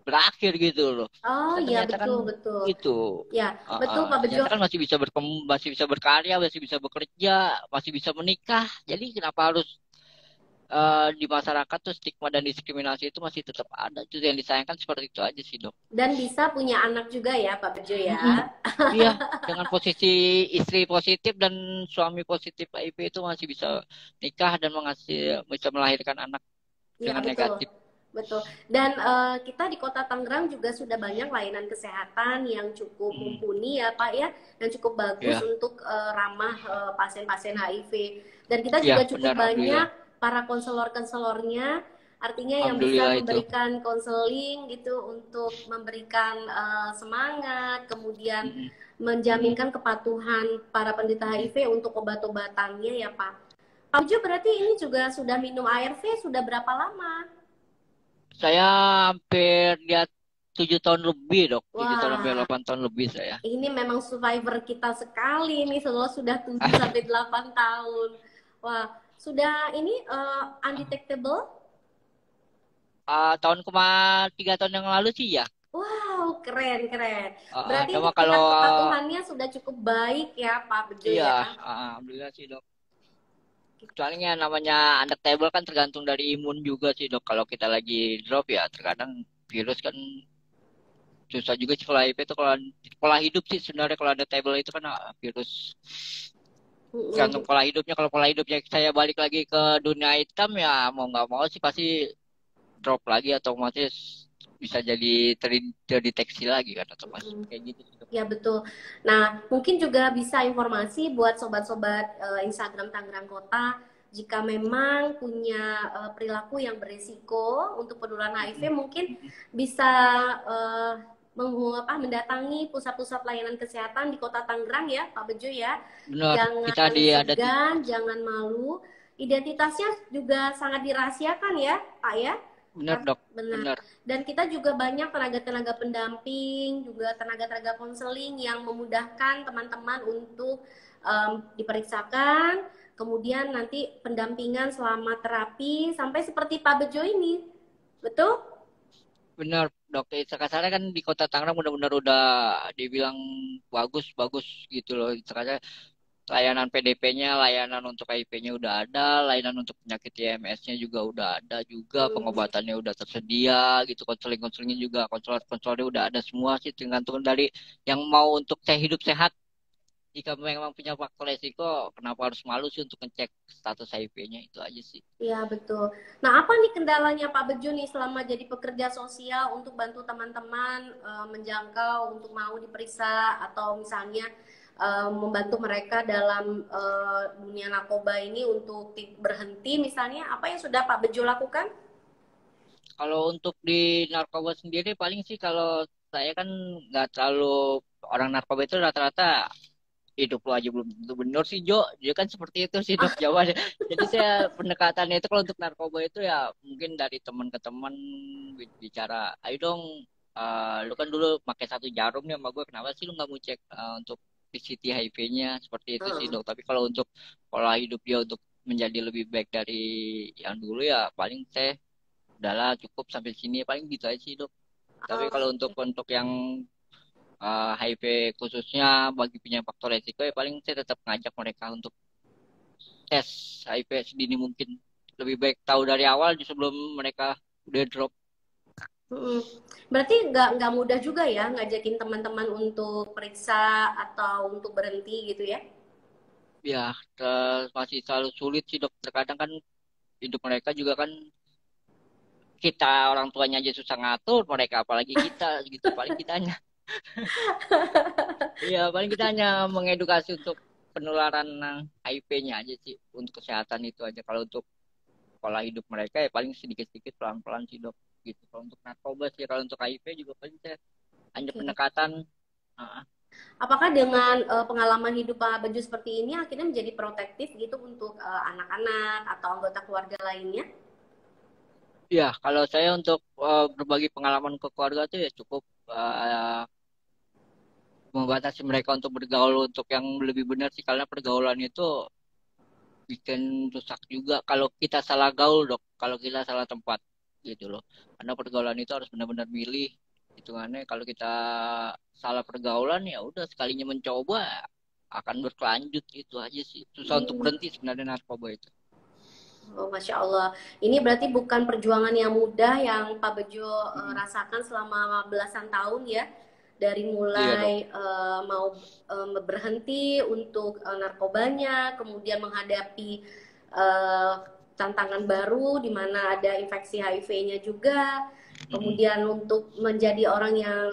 berakhir gitu loh. Oh Kan ya, ternyata kan betul betul. itu Ya, betul Pak Bejo. ternyata kan masih bisa masih bisa berkarya, masih bisa bekerja, masih bisa menikah. Jadi kenapa harus di masyarakat tuh stigma dan diskriminasi itu masih tetap ada. Itu yang disayangkan seperti itu aja sih dok. Dan bisa punya anak juga ya Pak Bejo ya. Mm-mm. Iya, dengan posisi istri positif dan suami positif HIV itu masih bisa nikah dan bisa melahirkan anak Iya dengan betul, negatif. betul. Dan kita di Kota Tangerang juga sudah banyak layanan kesehatan yang cukup Mm. mumpuni ya Pak ya, dan cukup bagus Ya, untuk ramah pasien-pasien HIV. Dan kita ya juga cukup benar, banyak alhamdulillah. para konselor-konselornya, artinya yang bisa Alhamdulillah itu. memberikan konseling gitu untuk memberikan semangat, kemudian Mm-mm. Mm-mm. menjaminkan kepatuhan para penderita Mm-mm. HIV untuk obat-obatannya ya Pak. Pak Ujo berarti ini juga sudah minum ARV sudah berapa lama? Saya hampir dia 7 tahun lebih dok, 7 tahun hampir Wah, 8 tahun lebih saya. ini memang survivor kita sekali nih, setelah sudah 7 sampai 8 tahun. Wah, sudah ini undetectable? Tahun 3 tahun yang lalu sih ya. Wow, keren keren. Berarti ini Cuma kalau tingkat kepatuhannya sudah cukup baik ya, Pak Bejo iya, ya. alhamdulillah sih dok. Soalnya namanya undetectable kan tergantung dari imun juga sih dok. Kalau kita lagi drop ya terkadang virus kan susah juga sih kalau HIV itu kalau pola hidup sih sebenarnya kalau undetectable itu kan virus tergantung Mm-mm. pola hidupnya. Kalau pola hidupnya saya balik lagi ke dunia hitam ya mau nggak mau sih pasti drop lagi atau otomatis bisa jadi terdeteksi lagi kan otomatis Mm-mm. kayak gitu sih dok. Ya betul. Nah, mungkin juga bisa informasi buat sobat-sobat Instagram Tangerang Kota. jika memang punya perilaku yang berisiko untuk penularan HIV, mungkin bisa uh, mendatangi pusat-pusat layanan kesehatan di Kota Tangerang ya, Pak Bejo ya. Benar, kita Jangan ada di segan, jangan malu. Identitasnya juga sangat dirahasiakan ya, Pak ya. benar dok, Benar. benar. Dan kita juga banyak tenaga-tenaga pendamping, juga tenaga-tenaga konseling yang memudahkan teman-teman untuk diperiksakan, kemudian nanti pendampingan selama terapi sampai seperti Pak Bejo ini, betul? Benar dok, sekarang kan di Kota Tangerang benar-benar udah dibilang bagus-bagus gitu loh. Sekarang layanan PDP-nya, layanan untuk HIV-nya udah ada, layanan untuk penyakit IMS-nya juga udah ada juga, pengobatannya udah tersedia gitu, konseling-konselingnya juga, konselor-konselornya udah ada semua sih, tergantung dari yang mau untuk hidup sehat. Jika memang punya faktor resiko, kenapa harus malu sih untuk ngecek status HIV-nya, itu aja sih. Iya betul. Nah, apa nih kendalanya Pak Bejo nih selama jadi pekerja sosial untuk bantu teman-teman menjangkau untuk mau diperiksa atau misalnya membantu mereka dalam dunia narkoba ini untuk berhenti misalnya, apa yang sudah Pak Bejo lakukan? Kalau untuk di narkoba sendiri paling sih kalau saya kan nggak terlalu, orang narkoba itu rata-rata hidup lo aja belum tentu bener sih Jo. Dia kan seperti itu sih dok jawabannya. Jadi saya pendekatannya itu kalau untuk narkoba itu ya mungkin dari teman ke teman bicara, ayo dong, lu kan dulu pakai satu jarum nih sama gue, kenapa sih lu nggak mau cek untuk PCT HIV-nya, seperti itu sih dok. Tapi kalau untuk pola hidup dia untuk menjadi lebih baik dari yang dulu ya paling saya udahlah cukup sampai sini, paling gitu aja sih dok. Tapi kalau untuk yang HIV khususnya bagi punya faktor resiko ya paling saya tetap ngajak mereka untuk tes HIV sedini mungkin. Lebih baik tahu dari awal sebelum mereka udah drop. Berarti nggak mudah juga ya ngajakin teman-teman untuk periksa atau untuk berhenti gitu ya? Ya, masih selalu sulit sih dok. Terkadang kan hidup mereka juga kan, kita orang tuanya aja susah ngatur, mereka apalagi kita gitu. Paling kita hanya iya, paling kita hanya mengedukasi untuk penularan HIV-nya aja sih, untuk kesehatan itu aja. Kalau untuk pola hidup mereka ya paling sedikit-sedikit pelan-pelan sih dok gitu. Kalau untuk narkoba sih, kalau untuk HIV juga paling saya hanya pendekatan. Apakah dengan pengalaman hidup Pak Bejo seperti ini akhirnya menjadi protektif gitu untuk anak-anak atau anggota keluarga lainnya? Ya, kalau saya untuk berbagi pengalaman ke keluarga tuh ya cukup membatasi mereka untuk bergaul untuk yang lebih benar sih, karena pergaulan itu bikin rusak juga kalau kita salah gaul dok, kalau kita salah tempat gitu loh. Karena pergaulan itu harus benar-benar milih hitungannya. Kalau kita salah pergaulan ya udah, sekalinya mencoba akan berkelanjut, itu aja sih. Susah untuk berhenti sebenarnya narkoba itu. Oh, Masya Allah. Ini berarti bukan perjuangan yang mudah yang Pak Bejo rasakan selama belasan tahun ya. Dari mulai mau berhenti untuk narkobanya, kemudian menghadapi tantangan baru di mana ada infeksi HIV-nya juga, kemudian untuk menjadi orang yang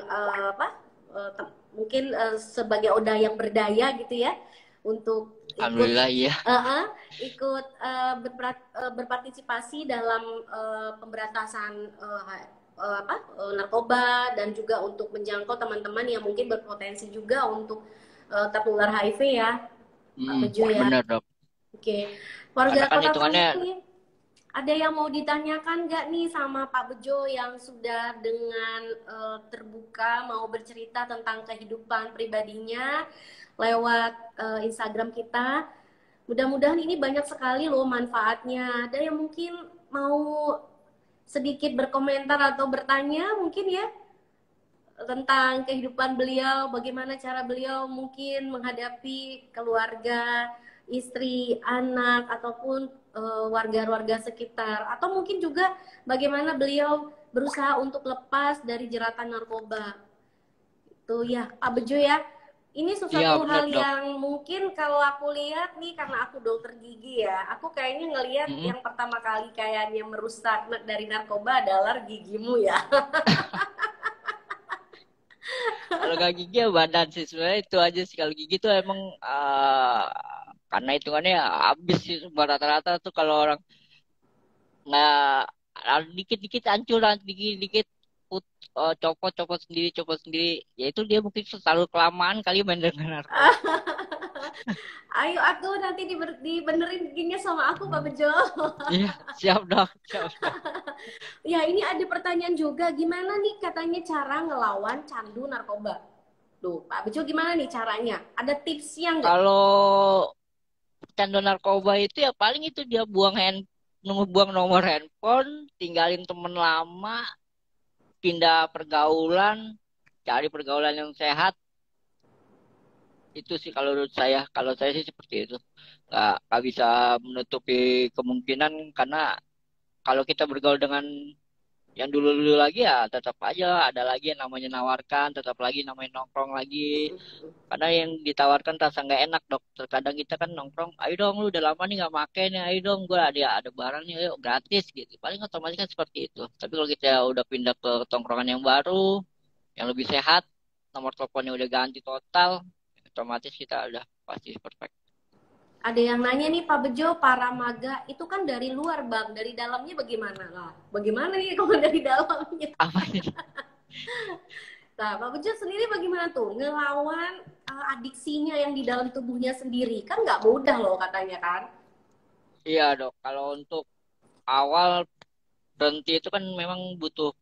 mungkin sebagai oda yang berdaya gitu ya, untuk Alhamdulillah ya. ikut berpartisipasi dalam pemberantasan narkoba, dan juga untuk menjangkau teman-teman yang mungkin berpotensi juga untuk tertular HIV ya, Pak Bejo ya. Benar dok. Oke, warga kan Kota Tangerang, ada yang mau ditanyakan nggak nih sama Pak Bejo yang sudah dengan terbuka mau bercerita tentang kehidupan pribadinya lewat Instagram kita? Mudah-mudahan ini banyak sekali loh manfaatnya. Ada yang mungkin mau sedikit berkomentar atau bertanya mungkin ya tentang kehidupan beliau, bagaimana cara beliau mungkin menghadapi keluarga, istri, anak, ataupun warga-warga sekitar, atau mungkin juga bagaimana beliau berusaha untuk lepas dari jeratan narkoba. Itu ya, Pak Bejo ya. Ini sesuatu hal yang mungkin kalau aku lihat nih, karena aku dokter gigi ya, aku kayaknya ngelihat yang pertama kali kayaknya merusak dari narkoba adalah gigimu ya. Kalau gak gigi ya badan sih sebenarnya, itu aja sih. Kalau gigi tuh emang karena hitungannya habis sih rata-rata tuh kalau orang nggak dikit-dikit hancur, dikit-dikit copot sendiri, ya itu dia mungkin selalu kelamaan kali main dengan narkoba. Ayo aku nanti dibenerin giginya sama aku Pak Bejo. Iya, siap dong, siap, siap. Ya ini ada pertanyaan juga, gimana nih katanya cara ngelawan candu narkoba? Duh, Pak Bejo gimana nih caranya? Ada tipsnya nggak? Kalau candu narkoba itu ya paling itu dia buang nomor handphone, tinggalin temen lama, pindah pergaulan, cari pergaulan yang sehat. Itu sih kalau saya sih seperti itu. Nggak bisa menutupi kemungkinan karena kalau kita bergaul dengan yang dulu-dulu lagi ya tetap aja ada lagi yang namanya nawarkan, tetap lagi namanya nongkrong lagi. Karena yang ditawarkan rasa nggak enak dok. Terkadang kita kan nongkrong, ayo dong lu udah lama nih nggak make nih, ayo dong gue ada barang nih, ayo gratis gitu. Paling otomatis kan seperti itu. Tapi kalau kita udah pindah ke tongkrongan yang baru, yang lebih sehat, nomor teleponnya udah ganti total, otomatis kita udah pasti perfect. Ada yang nanya nih Pak Bejo, para maga itu kan dari luar Bang, dari dalamnya bagaimana lah? Bagaimana nih kalau dari dalamnya? Apa sih? Nah, Pak Bejo sendiri bagaimana tuh ngelawan adiksinya yang di dalam tubuhnya sendiri? Kan nggak mudah loh katanya kan? Iya dok, kalau untuk awal berhenti itu kan memang butuh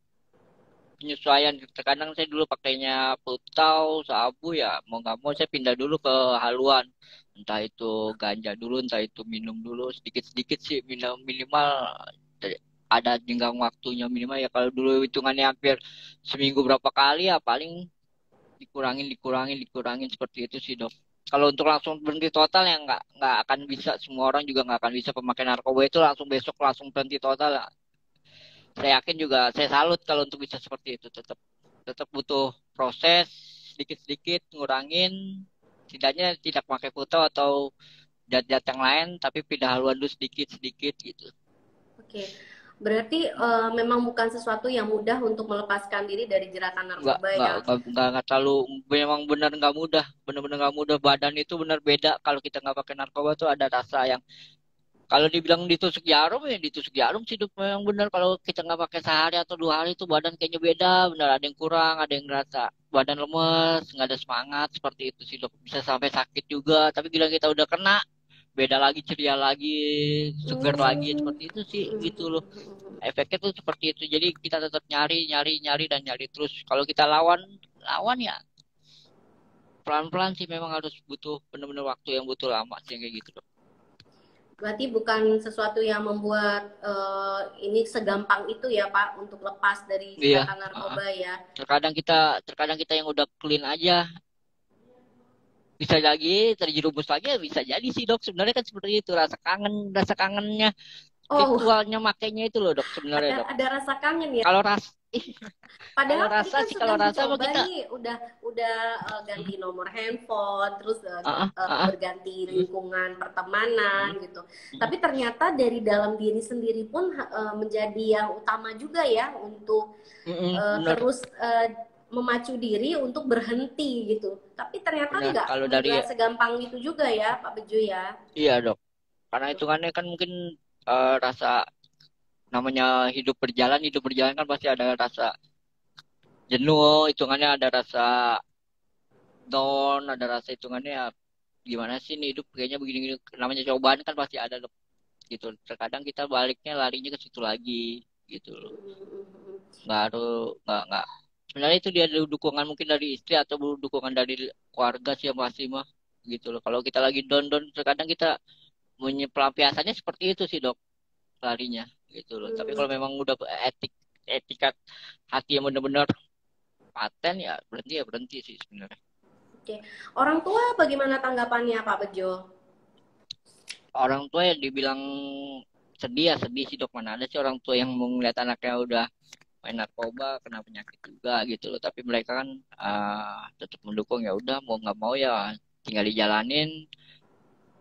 penyesuaian. Terkadang saya dulu pakainya putau, sabu ya mau nggak mau saya pindah dulu ke haluan. Entah itu ganja dulu, entah itu minum dulu sedikit-sedikit sih minimal ada jenggang waktunya minimal ya kalau dulu hitungannya hampir seminggu berapa kali ya paling dikurangin seperti itu sih dok. Kalau untuk langsung berhenti total ya nggak akan bisa, semua orang juga nggak akan bisa pemakai narkoba itu langsung besok langsung berhenti total. Saya yakin juga saya salut kalau untuk bisa seperti itu, tetap tetap butuh proses sedikit-sedikit ngurangin, tidaknya tidak pakai putau atau zat-zat yang lain tapi pindah haluan dulu sedikit-sedikit gitu. Oke, berarti memang bukan sesuatu yang mudah untuk melepaskan diri dari jeratan nggak narkoba nggak ya. nggak terlalu, memang benar nggak mudah, benar-benar nggak mudah. Badan itu benar beda kalau kita nggak pakai narkoba tuh ada rasa yang kalau dibilang ditusuk jarum ya ditusuk jarum sih Dok. Memang benar kalau kita nggak pakai sehari atau 2 hari itu badan kayaknya beda, benar ada yang kurang, ada yang ngerasa badan lemes, nggak ada semangat seperti itu sih Dok. Bisa sampai sakit juga. Tapi bila kita udah kena, beda lagi, ceria lagi, seger lagi Hmm. seperti itu sih gitu loh. Efeknya tuh seperti itu. Jadi kita tetap nyari dan nyari terus. Kalau kita lawan lawan ya pelan-pelan sih, memang harus butuh benar-benar waktu yang butuh lama sih kayak gitu Dok. Berarti bukan sesuatu yang membuat ini segampang itu ya Pak untuk lepas dari Iya. jeratan narkoba ya. Terkadang kita yang udah clean aja bisa lagi terjerumus lagi ya bisa jadi sih dok, sebenarnya kan seperti itu, rasa kangennya Oh, ritualnya makainya itu loh dok sebenarnya dok. ada rasa kangen ya. Kalau ras kalau Padahal tadi rasa kan sih sudah kalau rasa mah dicoba kita nih, udah ganti nomor handphone, terus ah ah ah berganti lingkungan pertemanan mm, gitu. mm, Tapi ternyata dari dalam diri sendiri pun menjadi yang utama juga ya untuk bener terus memacu diri untuk berhenti gitu. Tapi ternyata bener nggak kalau dari nggak segampang itu juga ya, Pak Bejo ya. iya dok, karena hitungannya kan mungkin rasa namanya hidup berjalan kan pasti ada rasa jenuh, hitungannya ada rasa down, ada rasa hitungannya ya gimana sih nih hidup kayaknya begini-gini, namanya cobaan kan pasti ada loh gitu. Terkadang kita baliknya larinya ke situ lagi gitu loh. Nggak harus nggak sebenarnya itu dia ada dukungan mungkin dari istri atau dukungan dari keluarga sih yang pasti mah gitu loh. Kalau kita lagi down down terkadang kita pelampiasannya seperti itu sih dok, larinya gitu loh. Tapi kalau memang udah etikat hati yang benar-benar paten ya berhenti sih sebenarnya. Oke, orang tua bagaimana tanggapannya Pak Bejo? Orang tua ya dibilang sedih ya sedih sih dok, mana ada sih orang tua yang mau ngeliat anaknya udah main narkoba kena penyakit juga gitu loh. Tapi mereka kan tetap mendukung, ya udah mau nggak mau ya tinggal dijalanin,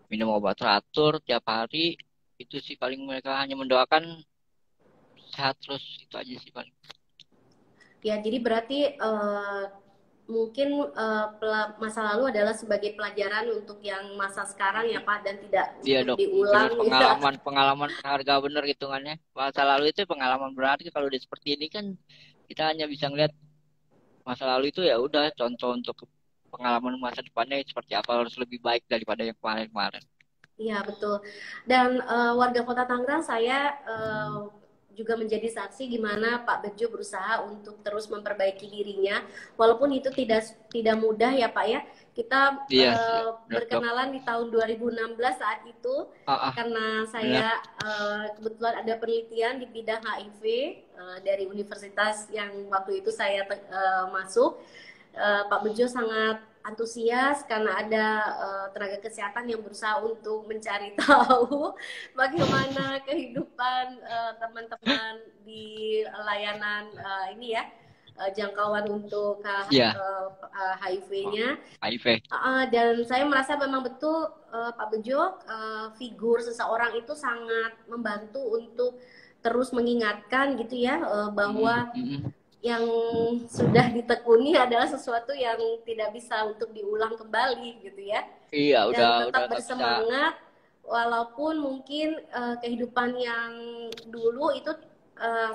minum obat teratur tiap hari. Itu sih paling, mereka hanya mendoakan sehat terus, itu aja sih paling. Ya, jadi berarti mungkin masa lalu adalah sebagai pelajaran untuk yang masa sekarang ya Pak, dan tidak Iya untuk dok, bener diulang ya. pengalaman berharga bener hitungannya. Masa lalu itu pengalaman berharga. Kalau udah seperti ini kan kita hanya bisa ngeliat masa lalu itu ya udah contoh untuk pengalaman masa depannya seperti apa, harus lebih baik daripada yang kemarin-kemarin. Iya betul. Dan warga Kota Tangerang, saya juga menjadi saksi gimana Pak Bejo berusaha untuk terus memperbaiki dirinya, walaupun itu tidak mudah ya Pak ya. Kita Iya, bener dok. berkenalan di tahun 2016 saat itu, Ah, ah, karena bener. saya kebetulan ada penelitian di bidang HIV dari universitas yang waktu itu saya masuk. Pak Bejo sangat antusias karena ada tenaga kesehatan yang berusaha untuk mencari tahu bagaimana kehidupan teman-teman di layanan ini ya, jangkauan untuk Iya, HIV-nya. HIV. Dan saya merasa memang betul Pak Bejo, figur seseorang itu sangat membantu untuk terus mengingatkan gitu ya, bahwa yang sudah ditekuni adalah sesuatu yang tidak bisa untuk diulang kembali gitu ya, Iya, dan udah tetap nggak bisa. bersemangat walaupun mungkin kehidupan yang dulu itu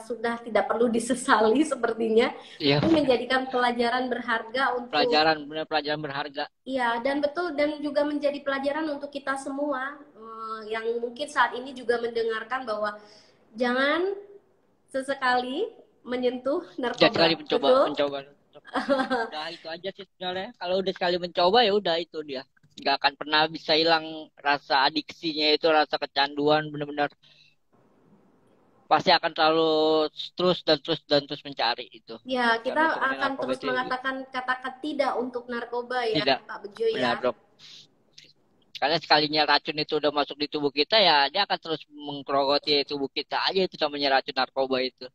sudah tidak perlu disesali sepertinya, Iya, tapi menjadikan pelajaran berharga untuk, bener pelajaran berharga. iya, dan betul, dan juga menjadi pelajaran untuk kita semua yang mungkin saat ini juga mendengarkan bahwa jangan sesekali menyentuh Jangan sekali narkoba. mencoba, Betul? mencoba. Udah itu aja sih sebenarnya. Kalau udah sekali mencoba ya udah itu dia. Nggak akan pernah bisa hilang rasa adiksinya itu, rasa kecanduan bener-bener pasti akan terlalu terus dan terus dan terus mencari itu. Ya, kita Karena itu kan akan narkoba terus itu mengatakan kata-kata tidak untuk narkoba ya, tidak Pak Bejo benar ya. dok. Karena sekalinya racun itu udah masuk di tubuh kita ya dia akan terus menggerogoti tubuh kita aja, itu namanya racun narkoba itu.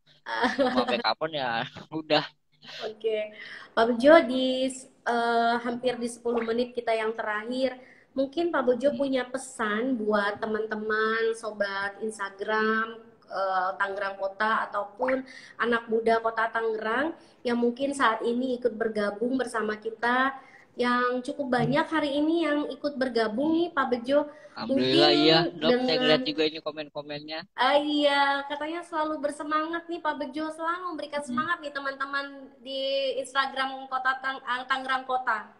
Mau sampai kapan ya udah. Oke, Pak Bejo, di hampir di 10 menit kita yang terakhir, mungkin Pak Bejo punya pesan buat teman-teman, sobat Instagram, Tangerang Kota, ataupun anak muda Kota Tangerang yang mungkin saat ini ikut bergabung bersama kita, yang cukup banyak hari ini yang ikut bergabung nih Pak Bejo. Alhamdulillah Mungkin iya dok, saya dengan ngeliat juga ini komen-komennya. iya, katanya selalu bersemangat nih Pak Bejo, selalu memberikan semangat nih teman-teman di Instagram Tangerang Kota.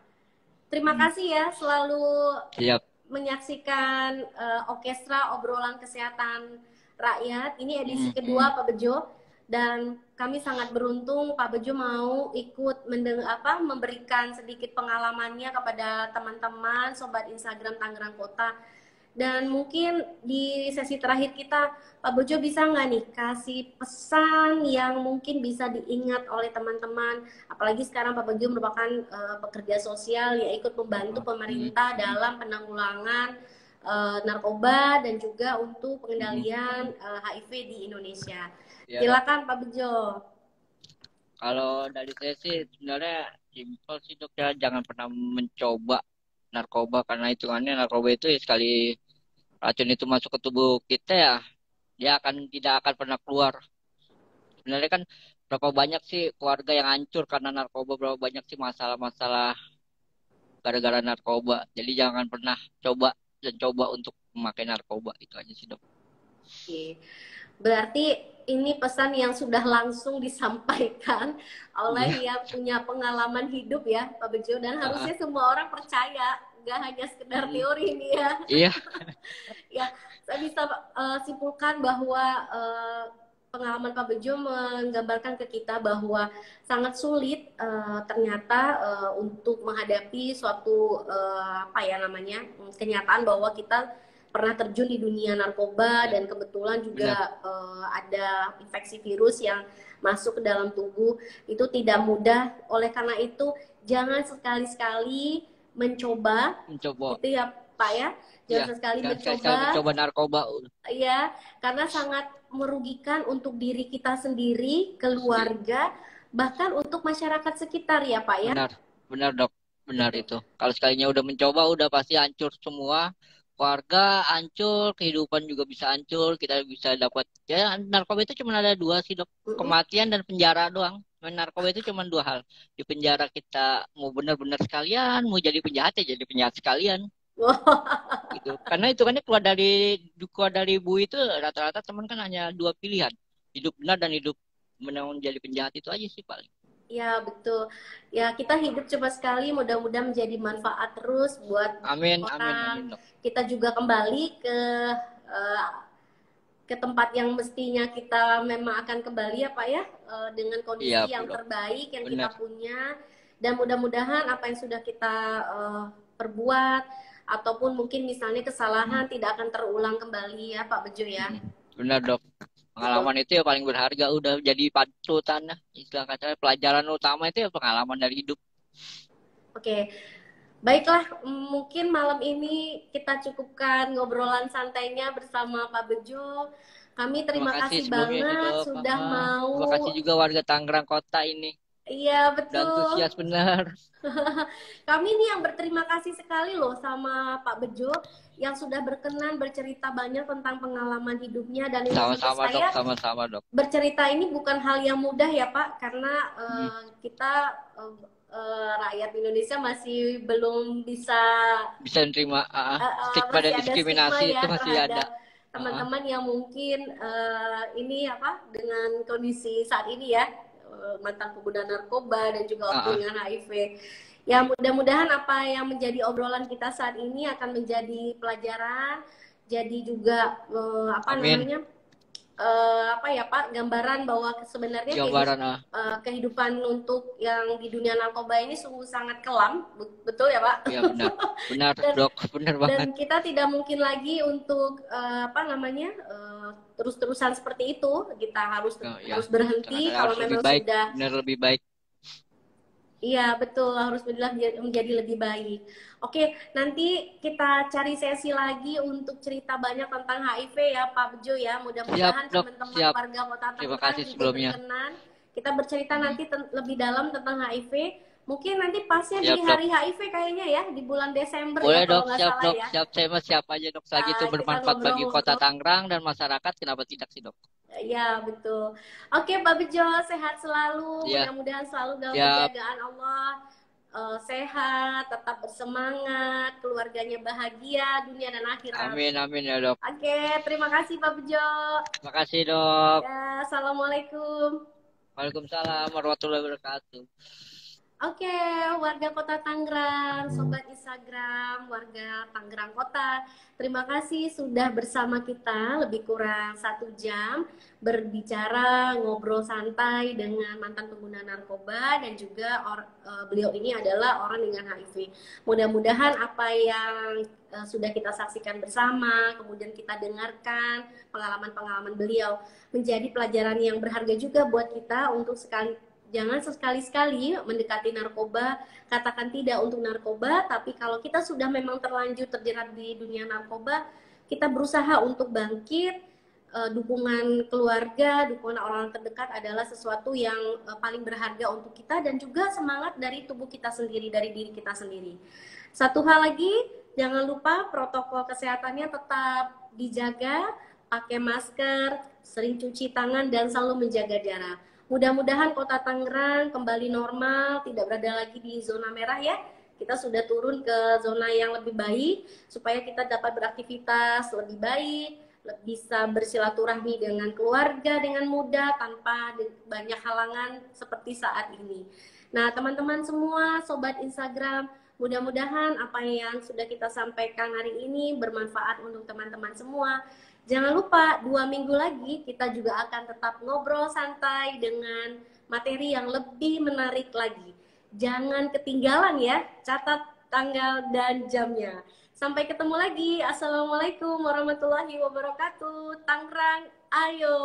Terima kasih ya selalu Siap. menyaksikan orkestra obrolan kesehatan rakyat. Ini edisi Mm, kedua Pak Bejo, dan kami sangat beruntung Pak Bejo mau ikut memberikan sedikit pengalamannya kepada teman-teman sobat Instagram Tangerang Kota. Dan mungkin di sesi terakhir kita, Pak Bejo bisa nggak nih kasih pesan yang mungkin bisa diingat oleh teman-teman, apalagi sekarang Pak Bejo merupakan pekerja sosial yang ikut membantu pemerintah dalam penanggulangan narkoba dan juga untuk pengendalian HIV di Indonesia. Ya, Silakan Pak Bejo. kalau dari saya sih sebenarnya simpel sih dok ya, jangan pernah mencoba narkoba karena hitungannya narkoba itu ya sekali racun itu masuk ke tubuh kita ya dia tidak akan pernah keluar. Sebenarnya kan berapa banyak sih keluarga yang hancur karena narkoba, berapa banyak sih masalah-masalah gara-gara narkoba. Jadi jangan pernah coba untuk memakai narkoba, itu aja sih dok. Oke. Berarti ini pesan yang sudah langsung disampaikan oleh yang punya pengalaman hidup ya Pak Bejo, dan harusnya semua orang percaya, nggak hanya sekedar teori ini ya. Iya. Ya, saya bisa simpulkan bahwa pengalaman Pak Bejo menggambarkan ke kita bahwa sangat sulit ternyata untuk menghadapi suatu kenyataan bahwa kita pernah terjun di dunia narkoba, dan kebetulan juga ada infeksi virus yang masuk ke dalam tubuh. Itu tidak mudah, oleh karena itu jangan sekali-sekali mencoba gitu ya Pak ya, jangan sekali mencoba narkoba ya, karena sangat merugikan untuk diri kita sendiri, keluarga, bahkan untuk masyarakat sekitar ya Pak ya. Benar dok, benar itu. Kalau sekalinya udah mencoba udah pasti hancur semua, keluarga hancur, kehidupan juga bisa hancur, kita bisa dapat ya narkoba itu cuma ada dua sih dok, kematian dan penjara doang. narkoba itu cuma dua hal. Di penjara kita mau benar-benar sekalian, mau jadi penjahat ya jadi penjahat sekalian gitu. Karena itu kan keluar dari bui itu rata-rata teman kan hanya dua pilihan, hidup benar dan hidup menjadi penjahat itu aja sih paling. Ya, betul. Ya, kita hidup cuma sekali, mudah-mudahan menjadi manfaat terus buat Amin, amin, amin orang. dok. Kita juga kembali eh, ke tempat yang mestinya kita memang akan kembali ya Pak ya, dengan Iya kondisi Bu yang dok, terbaik yang benar. kita punya, dan mudah-mudahan apa yang sudah kita perbuat ataupun mungkin misalnya Hmm, kesalahan tidak akan terulang kembali ya Pak Bejo ya. hmm. Benar dok. Betul. Pengalaman itu ya paling berharga, udah jadi panutan lah. Istilah katanya pelajaran utama itu ya pengalaman dari hidup. Oke, baiklah, mungkin malam ini kita cukupkan ngobrolan santainya bersama Pak Bejo. Kami Terima terima kasih kasih sebelumnya nih banget dok. sudah mau. Terima kasih juga warga Tangerang Kota ini. Iya, Udah betul. antusias benar. Kami nih yang berterima kasih sekali loh sama Pak Bejo yang sudah berkenan bercerita banyak tentang pengalaman hidupnya, dan ini menurut Sama-sama dok, saya sama-sama dok. bercerita ini bukan hal yang mudah ya Pak, karena Hmm. kita rakyat Indonesia masih belum bisa, Bisa nerima stigma dan masih ada stigma diskriminasi itu ya masih ada. terhadap Ah, teman-teman yang mungkin ini apa, dengan kondisi saat ini ya, mantan pengguna narkoba dan juga ah, orang ah. dengan HIV. Ya, mudah-mudahan apa yang menjadi obrolan kita saat ini akan menjadi pelajaran, jadi juga apa Amin. namanya, apa ya Pak, gambaran bahwa sebenarnya Gambaran kehidupan untuk yang di dunia narkoba ini sungguh sangat kelam, betul ya Pak? ya benar. Benar dan dok, benar banget. dan kita tidak mungkin lagi untuk apa namanya, terus-terusan seperti itu. Kita harus Oh, ya. harus berhenti Kadang-kadang kalau harus lebih memang baik, sudah. benar lebih baik. Iya, betul, harus menjadi lebih baik. Oke, nanti kita cari sesi lagi untuk cerita banyak tentang HIV ya Pak Bejo ya. Siap Mudah-mudahan dok, teman-teman siap. warga Kota Terima Tangerang kasih juga sebelumnya. berkenan kita bercerita Mm-mm. nanti lebih dalam tentang HIV. Mungkin nanti pasnya di Siap dok. hari HIV kayaknya ya, di bulan Desember Boleh ya dok, kalau nggak siap salah dok, ya. siap. Saya mah siap aja dok. Selagi itu Kita bermanfaat bagi Kota ngobrol-ngobrol. Tangerang dan masyarakat, kenapa tidak sih dok? Ya, betul. Oke, Pak Bejo, sehat selalu. Iya, Mudah-mudahan selalu dalam siap. penjagaan Allah. Sehat, tetap bersemangat, keluarganya bahagia, dunia dan akhirat. Amin, amin ya dok. Oke, terima kasih Pak Bejo. Terima kasih dok. Ya, assalamualaikum. Waalaikumsalam warahmatullahi wabarakatuh. Oke, warga Kota Tangerang, sobat Instagram, warga Tangerang Kota, terima kasih sudah bersama kita lebih kurang 1 jam berbicara, ngobrol santai dengan mantan pengguna narkoba, dan juga beliau ini adalah orang dengan HIV. Mudah-mudahan apa yang sudah kita saksikan bersama, kemudian kita dengarkan pengalaman-pengalaman beliau, menjadi pelajaran yang berharga juga buat kita untuk jangan sekali-sekali mendekati narkoba, katakan tidak untuk narkoba, tapi kalau kita sudah memang terlanjur terjerat di dunia narkoba, kita berusaha untuk bangkit. Dukungan keluarga, dukungan orang terdekat adalah sesuatu yang paling berharga untuk kita, dan juga semangat dari tubuh kita sendiri, dari diri kita sendiri. Satu hal lagi, jangan lupa protokol kesehatannya tetap dijaga, pakai masker, sering cuci tangan, dan selalu menjaga jarak. Mudah-mudahan Kota Tangerang kembali normal, tidak berada lagi di zona merah ya. Kita sudah turun ke zona yang lebih baik supaya kita dapat beraktivitas lebih baik, bisa bersilaturahmi dengan keluarga dengan mudah tanpa banyak halangan seperti saat ini. Nah, teman-teman semua, sobat Instagram, mudah-mudahan apa yang sudah kita sampaikan hari ini bermanfaat untuk teman-teman semua. Jangan lupa 2 minggu lagi kita juga akan tetap ngobrol santai dengan materi yang lebih menarik lagi. Jangan ketinggalan ya, catat tanggal dan jamnya. Sampai ketemu lagi. Assalamualaikum warahmatullahi wabarakatuh. Tangerang, ayo.